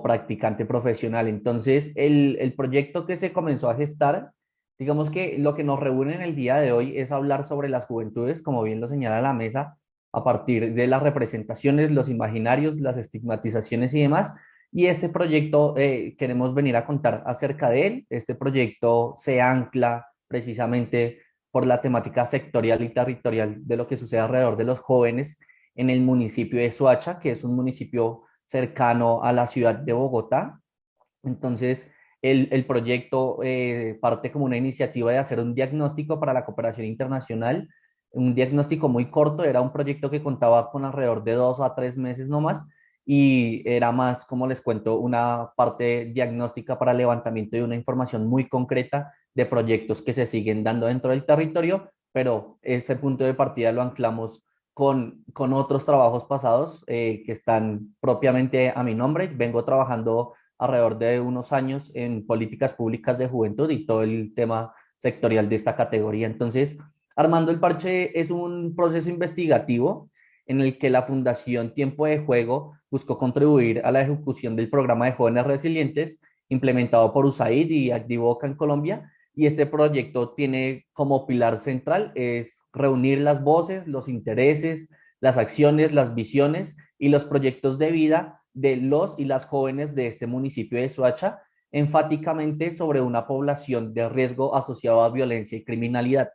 practicante profesional. Entonces, el proyecto que se comenzó a gestar, digamos que lo que nos reúne en el día de hoy es hablar sobre las juventudes, como bien lo señala la mesa, a partir de las representaciones, los imaginarios, las estigmatizaciones y demás. Y este proyecto queremos venir a contar acerca de él. Este proyecto se ancla precisamente por la temática sectorial y territorial de lo que sucede alrededor de los jóvenes en el municipio de Soacha, que es un municipio cercano a la ciudad de Bogotá. Entonces, el proyecto parte como una iniciativa de hacer un diagnóstico para la cooperación internacional, un diagnóstico muy corto. Era un proyecto que contaba con alrededor de 2 a 3 meses nomás, y era más, como les cuento, una parte diagnóstica para levantamiento de una información muy concreta de proyectos que se siguen dando dentro del territorio, pero este punto de partida lo anclamos con otros trabajos pasados que están propiamente a mi nombre. Vengo trabajando alrededor de unos años en políticas públicas de juventud y todo el tema sectorial de esta categoría. Entonces, Armando el Parche es un proceso investigativo en el que la Fundación Tiempo de Juego buscó contribuir a la ejecución del programa de jóvenes resilientes implementado por USAID y Activoca en Colombia. Y este proyecto tiene como pilar central es reunir las voces, los intereses, las acciones, las visiones y los proyectos de vida de los y las jóvenes de este municipio de Soacha, enfáticamente sobre una población de riesgo asociado a violencia y criminalidad.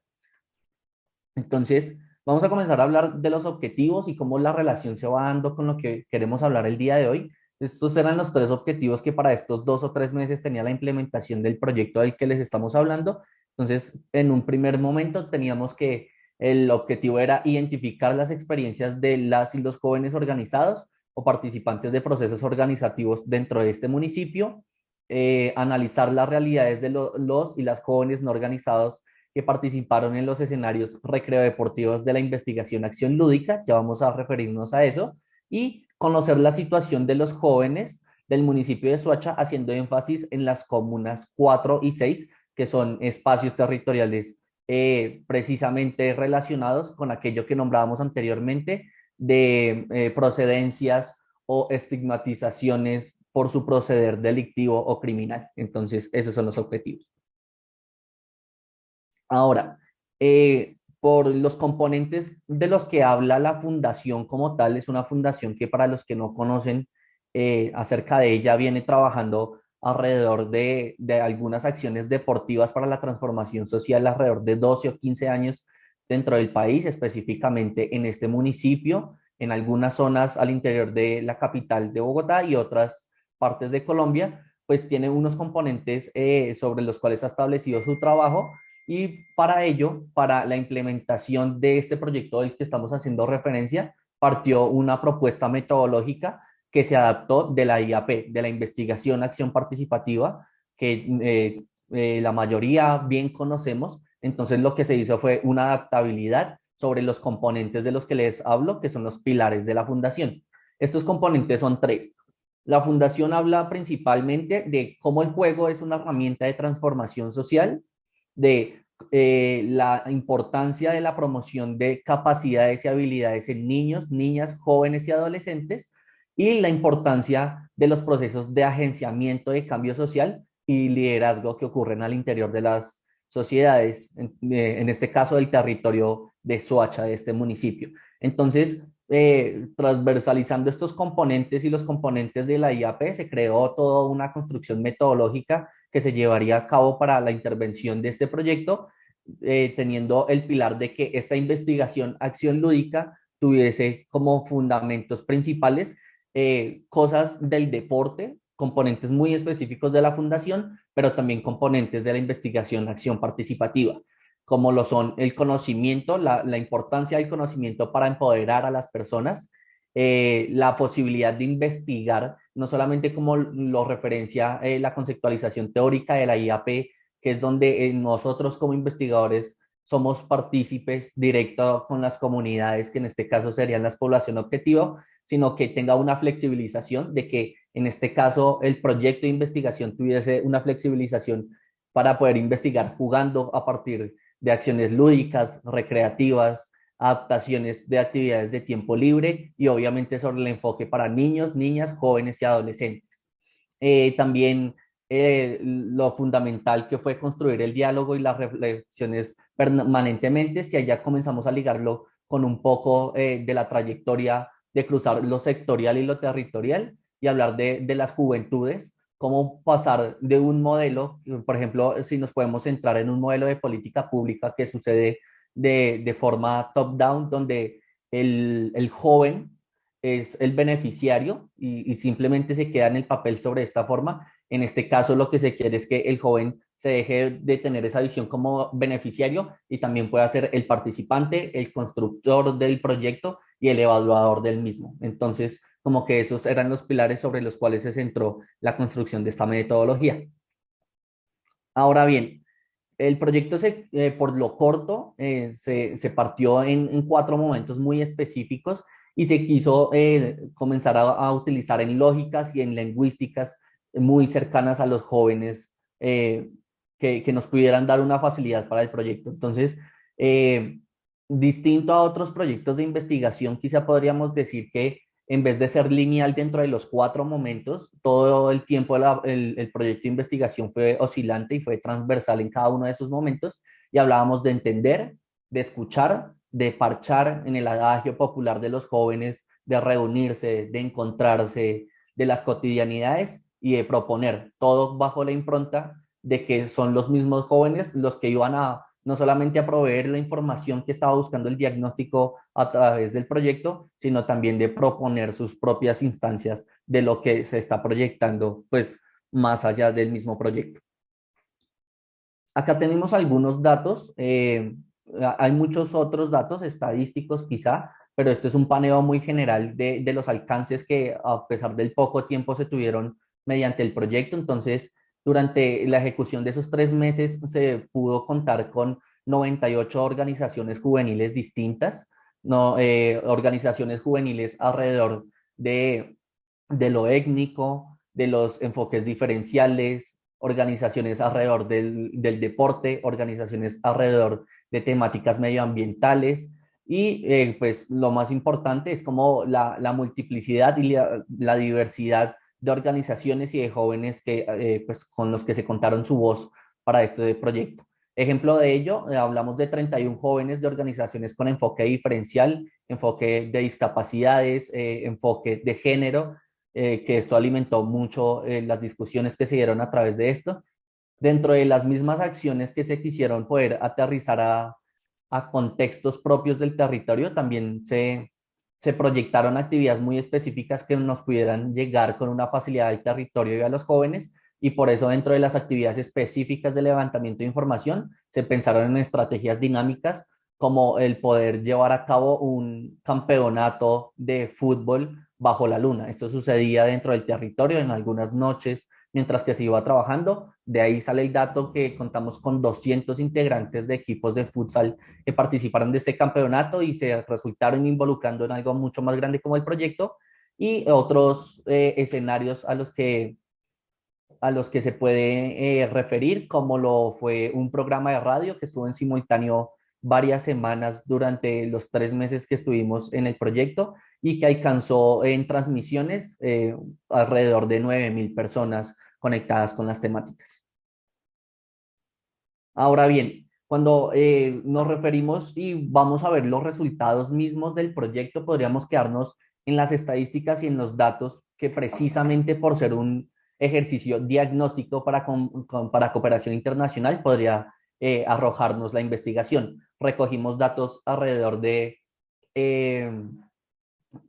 Entonces, vamos a comenzar a hablar de los objetivos y cómo la relación se va dando con lo que queremos hablar el día de hoy. Estos eran los 3 objetivos que para estos 2 o 3 meses tenía la implementación del proyecto del que les estamos hablando. Entonces, en un primer momento teníamos que el objetivo era identificar las experiencias de las y los jóvenes organizados o participantes de procesos organizativos dentro de este municipio, analizar las realidades de los y las jóvenes no organizados que participaron en los escenarios recreo-deportivos de la investigación Acción Lúdica, ya vamos a referirnos a eso, y conocer la situación de los jóvenes del municipio de Soacha, haciendo énfasis en las comunas 4 y 6, que son espacios territoriales precisamente relacionados con aquello que nombrábamos anteriormente de procedencias o estigmatizaciones por su proceder delictivo o criminal. Entonces, esos son los objetivos. Ahora, por los componentes de los que habla la fundación como tal, es una fundación que para los que no conocen acerca de ella, viene trabajando alrededor de algunas acciones deportivas para la transformación social alrededor de 12 o 15 años dentro del país, específicamente en este municipio, en algunas zonas al interior de la capital de Bogotá y otras partes de Colombia, pues tiene unos componentes sobre los cuales ha establecido su trabajo. Y para ello, para la implementación de este proyecto del que estamos haciendo referencia, partió una propuesta metodológica que se adaptó de la IAP, de la Investigación Acción Participativa, que la mayoría bien conocemos. Entonces lo que se hizo fue una adaptabilidad sobre los componentes de los que les hablo, que son los pilares de la fundación. Estos componentes son 3. La fundación habla principalmente de cómo el juego es una herramienta de transformación social, de la importancia de la promoción de capacidades y habilidades en niños, niñas, jóvenes y adolescentes, y la importancia de los procesos de agenciamiento de cambio social y liderazgo que ocurren al interior de las sociedades, en este caso del territorio de Soacha, de este municipio. Entonces, transversalizando estos componentes y los componentes de la IAP, se creó toda una construcción metodológica que se llevaría a cabo para la intervención de este proyecto, teniendo el pilar de que esta investigación acción lúdica tuviese como fundamentos principales cosas del deporte, componentes muy específicos de la fundación, pero también componentes de la investigación acción participativa, como lo son el conocimiento, la importancia del conocimiento para empoderar a las personas, la posibilidad de investigar, no solamente como lo referencia la conceptualización teórica de la IAP, que es donde nosotros como investigadores somos partícipes directos con las comunidades, que en este caso serían las población objetivo, sino que tenga una flexibilización de que en este caso el proyecto de investigación tuviese una flexibilización para poder investigar jugando a partir de acciones lúdicas, recreativas, adaptaciones de actividades de tiempo libre y obviamente sobre el enfoque para niños, niñas, jóvenes y adolescentes. También lo fundamental que fue construir el diálogo y las reflexiones permanentemente, si allá comenzamos a ligarlo con un poco de la trayectoria de cruzar lo sectorial y lo territorial y hablar de las juventudes, cómo pasar de un modelo, por ejemplo, si nos podemos centrar en un modelo de política pública que sucede de forma top-down, donde el joven es el beneficiario y simplemente se queda en el papel sobre esta forma. En este caso, lo que se quiere es que el joven se deje de tener esa visión como beneficiario y también pueda ser el participante, el constructor del proyecto y el evaluador del mismo. Entonces, como que esos eran los pilares sobre los cuales se centró la construcción de esta metodología. Ahora bien, el proyecto por lo corto se partió en 4 momentos muy específicos y se quiso comenzar a utilizar en lógicas y en lingüísticas muy cercanas a los jóvenes que nos pudieran dar una facilidad para el proyecto. Entonces, Distinto a otros proyectos de investigación, quizá podríamos decir que en vez de ser lineal dentro de los 4 momentos, todo el tiempo el proyecto de investigación fue oscilante y fue transversal en cada uno de esos momentos, y hablábamos de entender, de escuchar, de parchar en el adagio popular de los jóvenes, de reunirse, de encontrarse, de las cotidianidades y de proponer, todo bajo la impronta de que son los mismos jóvenes los que iban a no solamente a proveer la información que estaba buscando el diagnóstico a través del proyecto, sino también de proponer sus propias instancias de lo que se está proyectando, pues más allá del mismo proyecto. Acá tenemos algunos datos, hay muchos otros datos estadísticos quizá, pero este es un paneo muy general de los alcances que a pesar del poco tiempo se tuvieron mediante el proyecto. Entonces, durante la ejecución de esos 3 meses se pudo contar con 98 organizaciones juveniles distintas, no, organizaciones juveniles alrededor de lo étnico, de los enfoques diferenciales, organizaciones alrededor del deporte, organizaciones alrededor de temáticas medioambientales y pues lo más importante es como la multiplicidad y la diversidad de organizaciones y de jóvenes que, pues, con los que se contaron su voz para este proyecto. Ejemplo de ello, hablamos de 31 jóvenes de organizaciones con enfoque diferencial, enfoque de discapacidades, enfoque de género, que esto alimentó mucho las discusiones que se dieron a través de esto. Dentro de las mismas acciones que se quisieron poder aterrizar a contextos propios del territorio, también se proyectaron actividades muy específicas que nos pudieran llegar con una facilidad al territorio y a los jóvenes, y por eso dentro de las actividades específicas de levantamiento de información se pensaron en estrategias dinámicas como el poder llevar a cabo un campeonato de fútbol bajo la luna. Esto sucedía dentro del territorio en algunas noches mientras que se iba trabajando. De ahí sale el dato que contamos con 200 integrantes de equipos de futsal que participaron de este campeonato y se resultaron involucrando en algo mucho más grande como el proyecto, y otros escenarios a los que se puede referir, como lo fue un programa de radio que estuvo en simultáneo varias semanas durante los 3 meses que estuvimos en el proyecto y que alcanzó en transmisiones alrededor de 9.000 personas conectadas con las temáticas. Ahora bien, cuando nos referimos y vamos a ver los resultados mismos del proyecto, podríamos quedarnos en las estadísticas y en los datos que precisamente por ser un ejercicio diagnóstico para cooperación internacional podría arrojarnos la investigación. Recogimos datos alrededor de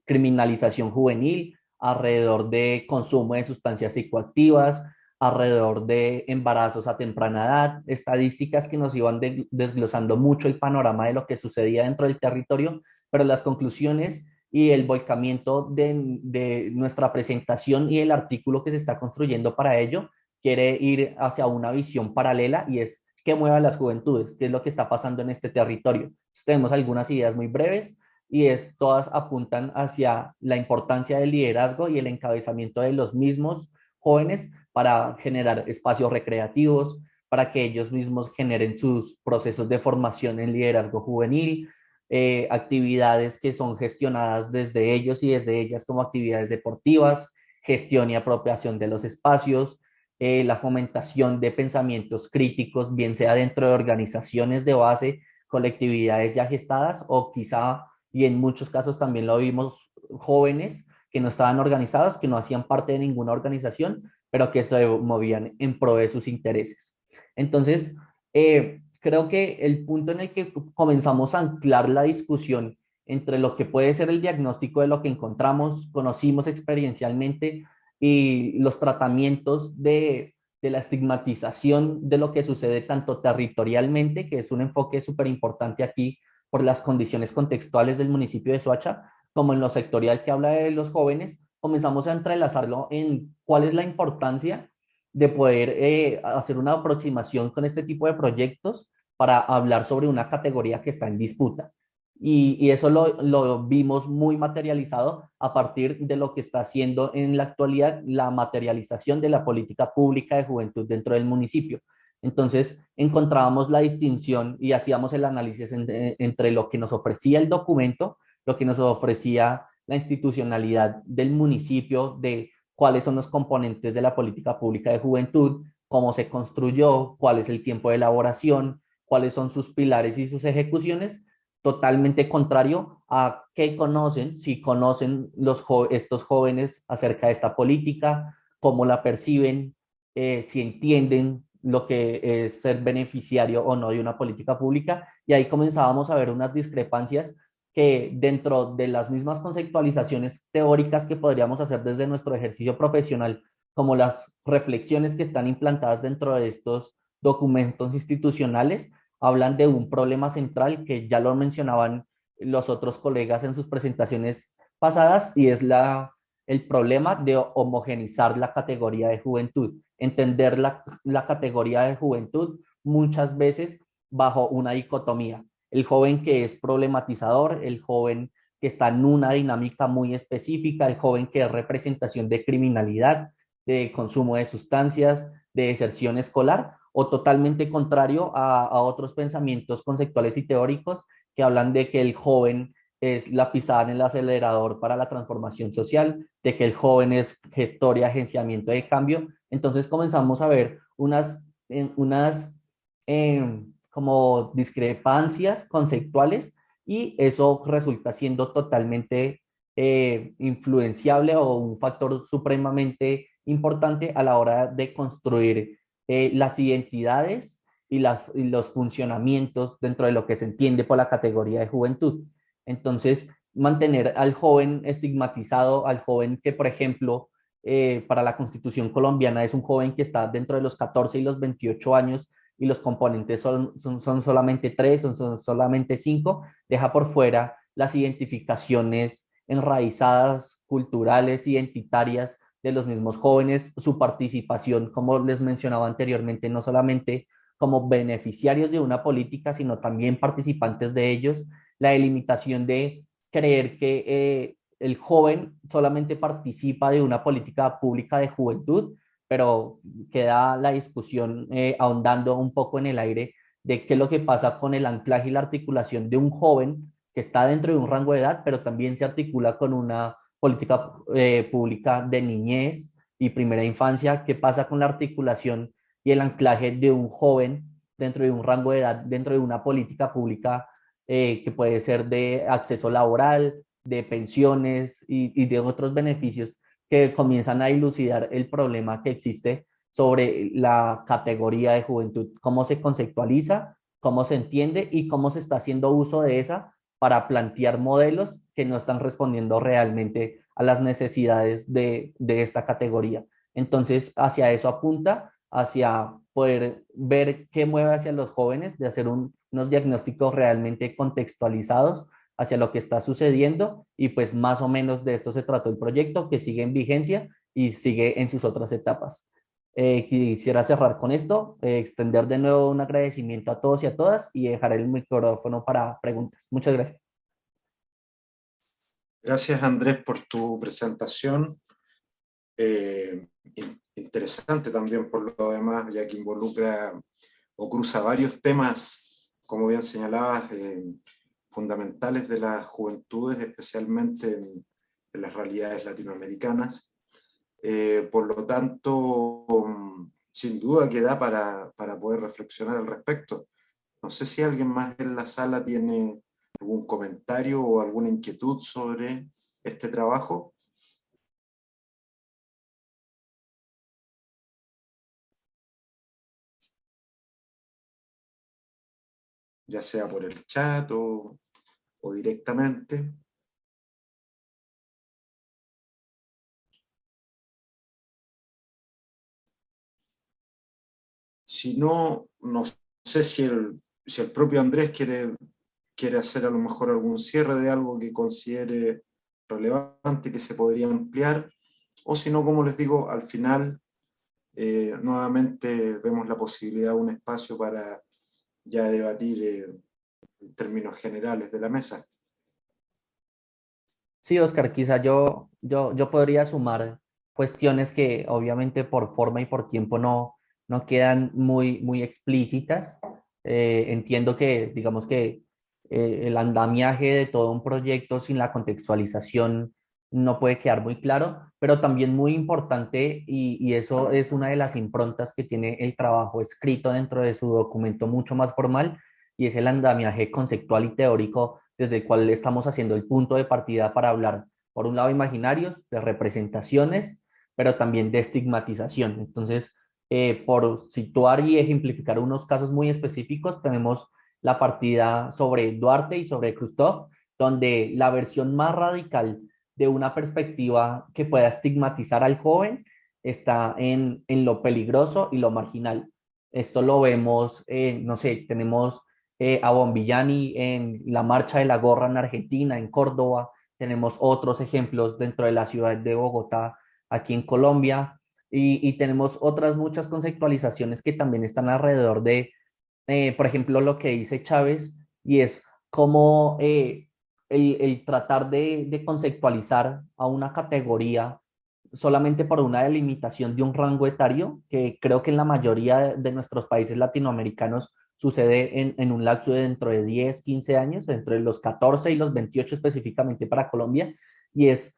criminalización juvenil, alrededor de consumo de sustancias psicoactivas, alrededor de embarazos a temprana edad, estadísticas que nos iban desglosando mucho el panorama de lo que sucedía dentro del territorio, pero las conclusiones y el volcamiento de nuestra presentación y el artículo que se está construyendo para ello quiere ir hacia una visión paralela, y es qué mueve a las juventudes, qué es lo que está pasando en este territorio. Entonces, tenemos algunas ideas muy breves y todas apuntan hacia la importancia del liderazgo y el encabezamiento de los mismos jóvenes para generar espacios recreativos, para que ellos mismos generen sus procesos de formación en liderazgo juvenil, actividades que son gestionadas desde ellos y desde ellas como actividades deportivas, gestión y apropiación de los espacios, la fomentación de pensamientos críticos, bien sea dentro de organizaciones de base, colectividades ya gestadas, o quizá, y en muchos casos también lo vimos, jóvenes que no estaban organizados, que no hacían parte de ninguna organización, pero que se movían en pro de sus intereses. Entonces, creo que el punto en el que comenzamos a anclar la discusión entre lo que puede ser el diagnóstico de lo que encontramos, conocimos experiencialmente, y los tratamientos de la estigmatización de lo que sucede tanto territorialmente, que es un enfoque súper importante aquí por las condiciones contextuales del municipio de Soacha, como en lo sectorial que habla de los jóvenes, comenzamos a entrelazarlo en cuál es la importancia de poder hacer una aproximación con este tipo de proyectos para hablar sobre una categoría que está en disputa. Y eso lo vimos muy materializado a partir de lo que está haciendo en la actualidad la materialización de la política pública de juventud dentro del municipio. Entonces, encontrábamos la distinción y hacíamos el análisis entre lo que nos ofrecía el documento, lo que nos ofrecía la institucionalidad del municipio, de cuáles son los componentes de la política pública de juventud, cómo se construyó, cuál es el tiempo de elaboración, cuáles son sus pilares y sus ejecuciones, totalmente contrario a qué conocen, si conocen estos jóvenes acerca de esta política, cómo la perciben, si entienden lo que es ser beneficiario o no de una política pública, y ahí comenzábamos a ver unas discrepancias que dentro de las mismas conceptualizaciones teóricas que podríamos hacer desde nuestro ejercicio profesional, como las reflexiones que están implantadas dentro de estos documentos institucionales, hablan de un problema central que ya lo mencionaban los otros colegas en sus presentaciones pasadas, y es el problema de homogenizar la categoría de juventud, entender la categoría de juventud muchas veces bajo una dicotomía. El joven que es problematizador, el joven que está en una dinámica muy específica, el joven que es representación de criminalidad, de consumo de sustancias, de deserción escolar, o totalmente contrario a otros pensamientos conceptuales y teóricos que hablan de que el joven es la pisada en el acelerador para la transformación social, de que el joven es gestor y agenciamiento de cambio. Entonces comenzamos a ver unas como discrepancias conceptuales, y eso resulta siendo totalmente influenciable o un factor supremamente importante a la hora de construir las identidades y los funcionamientos dentro de lo que se entiende por la categoría de juventud. Entonces, mantener al joven estigmatizado, al joven que, por ejemplo, para la Constitución colombiana es un joven que está dentro de los 14 y los 28 años, y los componentes son solamente 3, son solamente 5, deja por fuera las identificaciones enraizadas, culturales, identitarias de los mismos jóvenes, su participación, como les mencionaba anteriormente, no solamente como beneficiarios de una política, sino también participantes de ellos, la delimitación de creer que el joven solamente participa de una política pública de juventud, pero queda la discusión ahondando un poco en el aire de qué es lo que pasa con el anclaje y la articulación de un joven que está dentro de un rango de edad, pero también se articula con una política pública de niñez y primera infancia. ¿Qué pasa con la articulación y el anclaje de un joven dentro de un rango de edad, dentro de una política pública que puede ser de acceso laboral, de pensiones y de otros beneficios que comienzan a dilucidar el problema que existe sobre la categoría de juventud, cómo se conceptualiza, cómo se entiende y cómo se está haciendo uso de esa para plantear modelos que no están respondiendo realmente a las necesidades de esta categoría. Entonces, hacia eso apunta, hacia poder ver qué mueve hacia los jóvenes, de hacer unos diagnósticos realmente contextualizados hacia lo que está sucediendo, y pues más o menos de esto se trató el proyecto, que sigue en vigencia y sigue en sus otras etapas. Quisiera cerrar con esto, extender de nuevo un agradecimiento a todos y a todas, y dejar el micrófono para preguntas. Muchas gracias. Gracias, Andrés, por tu presentación. Interesante también por lo demás, ya que involucra o cruza varios temas, como bien señalabas, fundamentales de las juventudes, especialmente en las realidades latinoamericanas. Por lo tanto, sin duda que da para poder reflexionar al respecto. No sé si alguien más en la sala tiene algún comentario o alguna inquietud sobre este trabajo. Ya sea por el chat o directamente. Si no, no sé si el propio Andrés quiere hacer a lo mejor algún cierre de algo que considere relevante, que se podría ampliar, o si no, como les digo, al final nuevamente vemos la posibilidad de un espacio para ya debatir en términos generales de la mesa. Sí, Oscar, quizá yo podría sumar cuestiones que obviamente por forma y por tiempo no no quedan muy explícitas. Entiendo que, digamos que el andamiaje de todo un proyecto sin la contextualización no puede quedar muy claro, pero también muy importante, y eso es una de las improntas que tiene el trabajo escrito dentro de su documento mucho más formal, y es el andamiaje conceptual y teórico desde el cual estamos haciendo el punto de partida para hablar, por un lado, imaginarios, de representaciones, pero también de estigmatización. Entonces, por situar y ejemplificar unos casos muy específicos, tenemos la partida sobre Duarte y sobre Krustov, donde la versión más radical de una perspectiva que pueda estigmatizar al joven está en lo peligroso y lo marginal. Esto lo vemos, no sé, tenemos a Bombillani en la marcha de la gorra en Argentina, en Córdoba, tenemos otros ejemplos dentro de la ciudad de Bogotá, aquí en Colombia, y tenemos otras muchas conceptualizaciones que también están alrededor de, por ejemplo, lo que dice Chávez, y es cómo el tratar de conceptualizar a una categoría solamente por una delimitación de un rango etario, que creo que en la mayoría de nuestros países latinoamericanos sucede en un lapso de dentro de 10, 15 años, entre los 14 y los 28 específicamente para Colombia, y es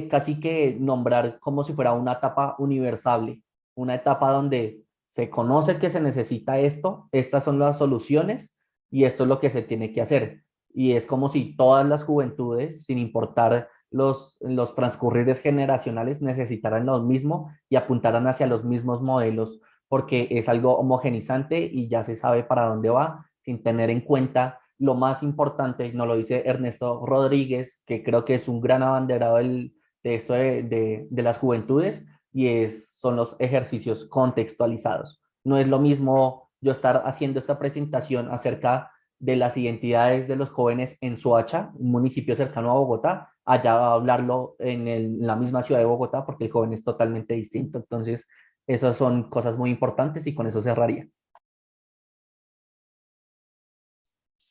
casi que nombrar como si fuera una etapa universal, una etapa donde se conoce que se necesita esto, estas son las soluciones y esto es lo que se tiene que hacer. Y es como si todas las juventudes, sin importar los transcurrires generacionales, necesitaran lo mismo y apuntaran hacia los mismos modelos, porque es algo homogenizante y ya se sabe para dónde va, sin tener en cuenta lo más importante, nos lo dice Ernesto Rodríguez, que creo que es un gran abanderado de esto de las juventudes, y son los ejercicios contextualizados. No es lo mismo yo estar haciendo esta presentación acerca de las identidades de los jóvenes en Soacha, un municipio cercano a Bogotá, allá hablarlo en la misma ciudad de Bogotá, porque el joven es totalmente distinto. Entonces, esas son cosas muy importantes y con eso cerraría.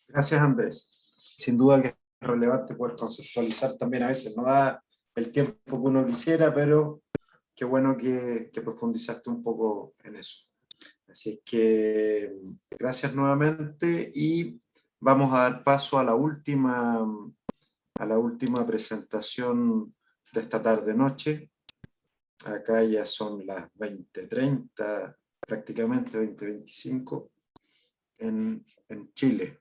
Gracias, Andrés. Sin duda que es relevante poder conceptualizar también, a veces no da el tiempo que uno quisiera, pero qué bueno que profundizaste un poco en eso. Así es que gracias nuevamente y vamos a dar paso a la última presentación de esta tarde-noche. Acá ya son las 20:30, prácticamente 20:25 en Chile.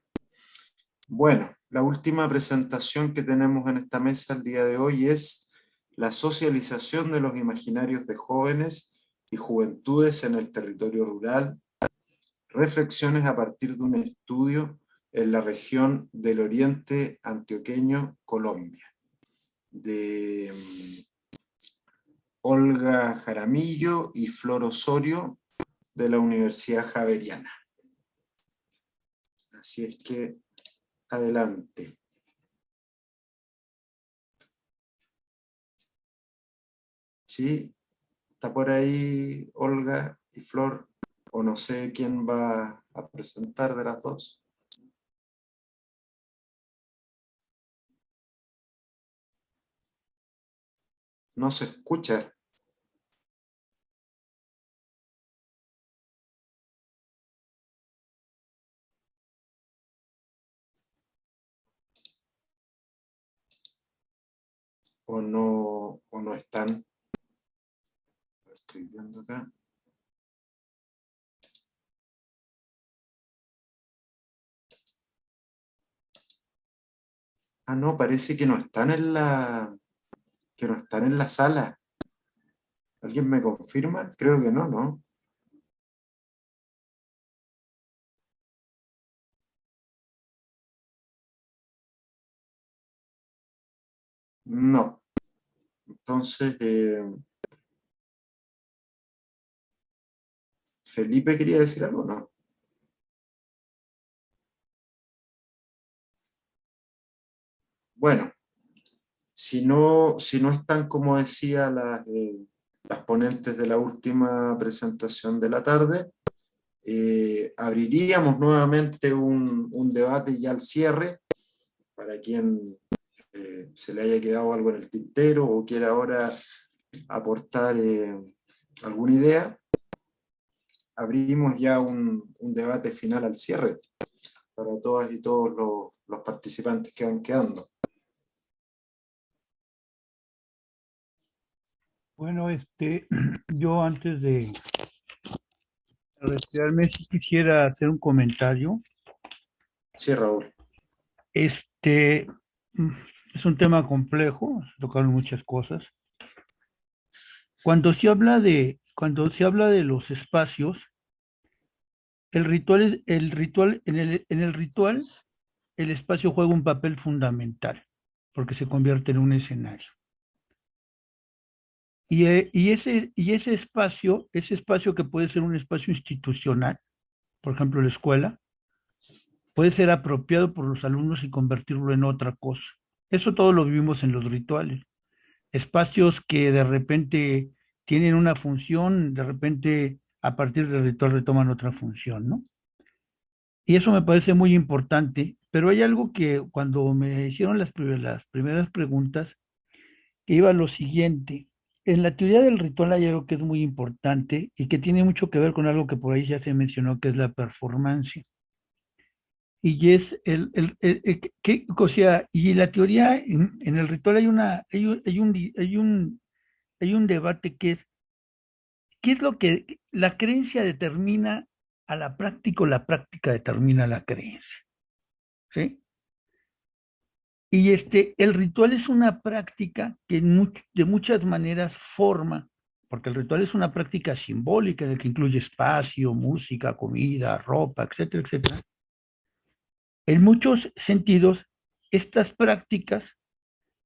Bueno, la última presentación que tenemos en esta mesa el día de hoy es la socialización de los imaginarios de jóvenes y juventudes en el territorio rural, reflexiones a partir de un estudio en la región del Oriente Antioqueño, Colombia, de Olga Jaramillo y Flor Osorio, de la Universidad Javeriana. Así es que, adelante. ¿Sí? ¿Está por ahí Olga y Flor? O no sé quién va a presentar de las dos. No se escucha. O no están. Lo estoy viendo acá. Ah, no, parece que no están en la sala. ¿Alguien me confirma? Creo que no, ¿no? No. Entonces, Felipe quería decir algo, ¿no? Bueno, si no están, como decía, las ponentes de la última presentación de la tarde, abriríamos nuevamente un debate ya al cierre, para quien se le haya quedado algo en el tintero o quiera ahora aportar alguna idea. abrimos ya un debate final al cierre para todas y todos los participantes que van quedando. Bueno, yo antes de retirarme sí quisiera hacer un comentario. Sí, Raúl. Mm, Es un tema complejo, se tocaron muchas cosas. Cuando se habla de los espacios, en el ritual, el espacio juega un papel fundamental, porque se convierte en un escenario. Y ese espacio que puede ser un espacio institucional, por ejemplo, la escuela, puede ser apropiado por los alumnos y convertirlo en otra cosa. Eso todo lo vivimos en los rituales. Espacios que de repente tienen una función, de repente a partir del ritual retoman otra función, ¿no? Y eso me parece muy importante, pero hay algo que cuando me hicieron las primeras preguntas, que iba a lo siguiente. En la teoría del ritual hay algo que es muy importante y que tiene mucho que ver con algo que por ahí ya se mencionó, que es la performance. Y es o sea, y la teoría en el ritual hay un debate que es, ¿qué es lo que la creencia determina a la práctica o la práctica determina la creencia? ¿Sí? Y el ritual es una práctica que de muchas maneras forma, porque el ritual es una práctica simbólica en la que incluye espacio, música, comida, ropa, etcétera, etcétera. En muchos sentidos, estas prácticas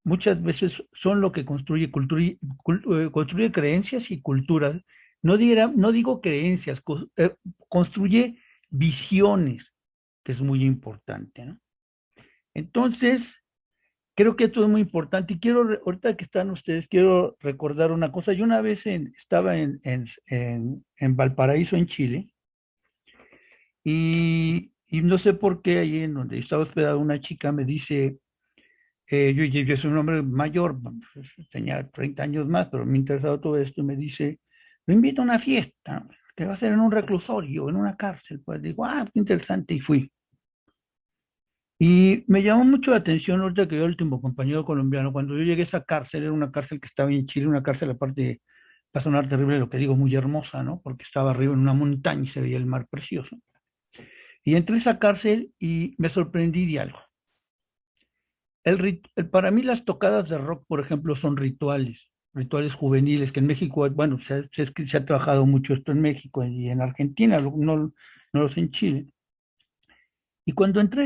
muchas veces son lo que construye creencias y culturas. No digo creencias, construye visiones, que es muy importante, ¿no? Entonces, creo que esto es muy importante y ahorita que están ustedes, quiero recordar una cosa. Yo una vez estaba en Valparaíso, en Chile, y no sé por qué ahí en donde estaba hospedada una chica me dice, yo soy un hombre mayor, pues, tenía 30 años más, pero me interesaba todo esto, y me dice, lo invito a una fiesta, que va a ser en un reclusorio, en una cárcel. Pues digo, qué interesante, y fui. Y me llamó mucho la atención, ahorita que yo, el último compañero colombiano, cuando yo llegué a esa cárcel, era una cárcel que estaba en Chile, una cárcel aparte, va a sonar terrible lo que digo, muy hermosa, ¿no? Porque estaba arriba en una montaña y se veía el mar precioso. Y entré a esa cárcel y me sorprendí de algo. Para mí las tocadas de rock, por ejemplo, son rituales juveniles, que en México, bueno, se ha trabajado mucho esto en México y en Argentina, no lo sé en Chile. Y cuando entré a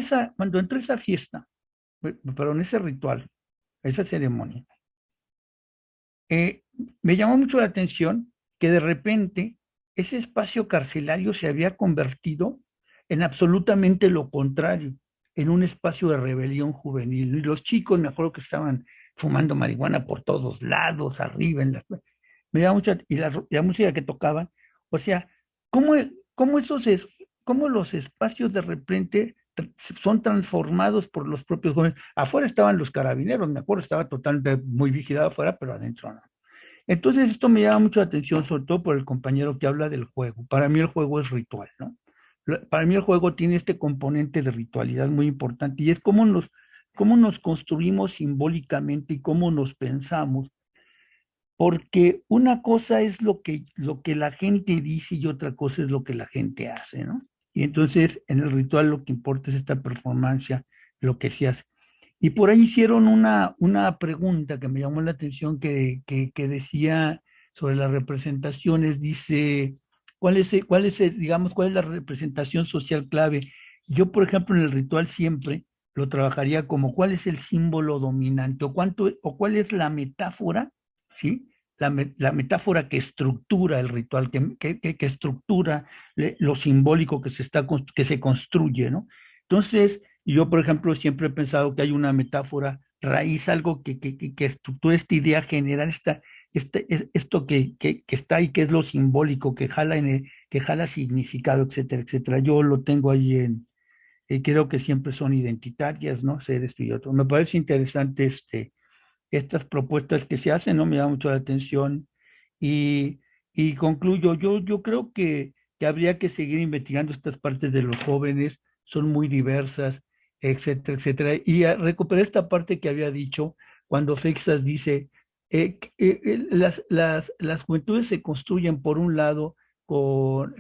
esa fiesta, pero en ese ritual, esa ceremonia, me llamó mucho la atención que de repente ese espacio carcelario se había convertido en absolutamente lo contrario, en un espacio de rebelión juvenil. Y los chicos, me acuerdo que estaban fumando marihuana por todos lados, arriba, me llamó mucho, y la música que tocaban, o sea, ¿cómo, cómo cómo los espacios de repente son transformados por los propios jóvenes? Afuera estaban los carabineros, me acuerdo, estaba totalmente muy vigilado afuera, pero adentro no. Entonces esto me llama mucho la atención, sobre todo por el compañero que habla del juego. Para mí el juego es ritual, ¿no? Para mí el juego tiene este componente de ritualidad muy importante y es cómo nos construimos simbólicamente y cómo nos pensamos, porque una cosa es lo que la gente dice y otra cosa es lo que la gente hace, ¿no? Y entonces en el ritual lo que importa es esta performance, lo que se hace. Y por ahí hicieron una pregunta que me llamó la atención que decía sobre las representaciones, dice, digamos, cuál es la representación social clave? Yo, por ejemplo, en el ritual siempre lo trabajaría como cuál es el símbolo dominante o cuál es la metáfora, ¿sí? La metáfora que estructura el ritual, que estructura lo simbólico que se construye, ¿no? Entonces, yo, por ejemplo, siempre he pensado que hay una metáfora raíz, algo que estructura esta idea general, esto que está ahí, que es lo simbólico, que jala significado, etcétera, etcétera. Yo lo tengo ahí creo que siempre son identitarias, ¿no? Ser esto y otro. Me parece interesante estas propuestas que se hacen, ¿no? Me da mucho la atención y concluyo, yo creo que que habría que seguir investigando estas partes de los jóvenes, son muy diversas, etcétera, etcétera. Y recuperé esta parte que había dicho cuando Feixas dice, las juventudes se construyen por un lado con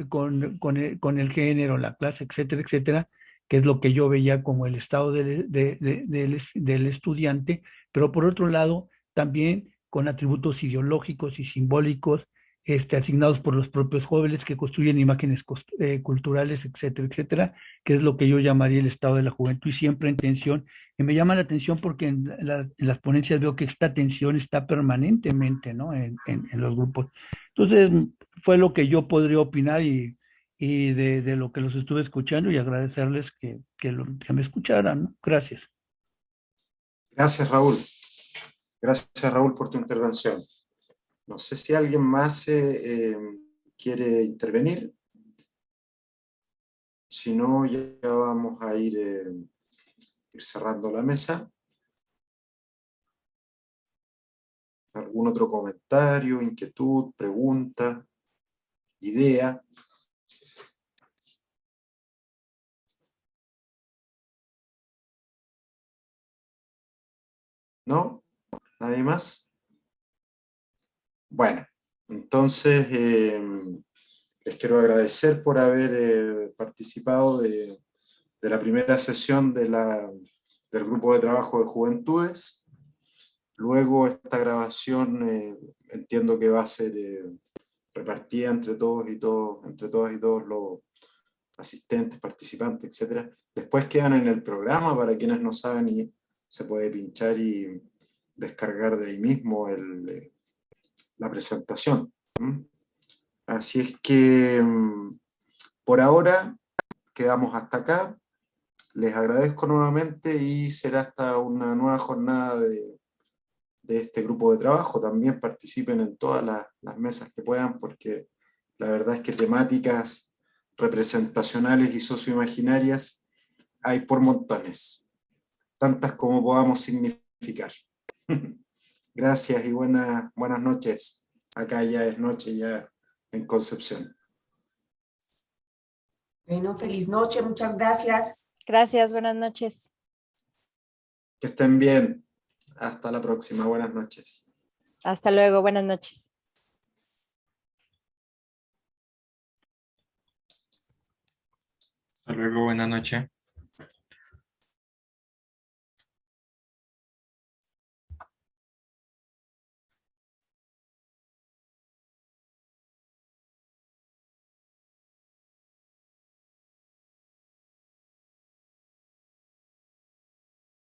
el género, la clase, etcétera, etcétera, que es lo que yo veía como el estado del estudiante, pero por otro lado también con atributos ideológicos y simbólicos asignados por los propios jóvenes que construyen imágenes culturales, etcétera, etcétera, que es lo que yo llamaría el estado de la juventud y siempre en tensión. Y me llama la atención porque en las ponencias veo que esta tensión está permanentemente, ¿no? En los grupos. Entonces, fue lo que yo podría opinar y de lo que los estuve escuchando y agradecerles que me escucharan, ¿no? Gracias. Gracias, Raúl. Gracias, Raúl, por tu intervención. No sé si alguien más quiere intervenir. Si no, ya vamos a ir cerrando la mesa. ¿Algún otro comentario, inquietud, pregunta, idea? ¿No? ¿Nadie más? Bueno, entonces les quiero agradecer por haber participado de la primera sesión del Grupo de Trabajo de Juventudes. Luego esta grabación entiendo que va a ser repartida entre todos y entre todas y todos los asistentes, participantes, etc. Después quedan en el programa para quienes no saben y se puede pinchar y descargar de ahí mismo la presentación. Así es que por ahora quedamos hasta acá. Les agradezco nuevamente y será hasta una nueva jornada de este grupo de trabajo. También participen en todas las mesas que puedan, porque la verdad es que temáticas representacionales y socioimaginarias hay por montones, tantas como podamos significar. Gracias y buenas noches. Acá ya es noche, ya en Concepción. Bueno, feliz noche, muchas gracias. Gracias, buenas noches. Que estén bien. Hasta la próxima. Buenas noches. Hasta luego, buenas noches. Hasta luego, buena noche.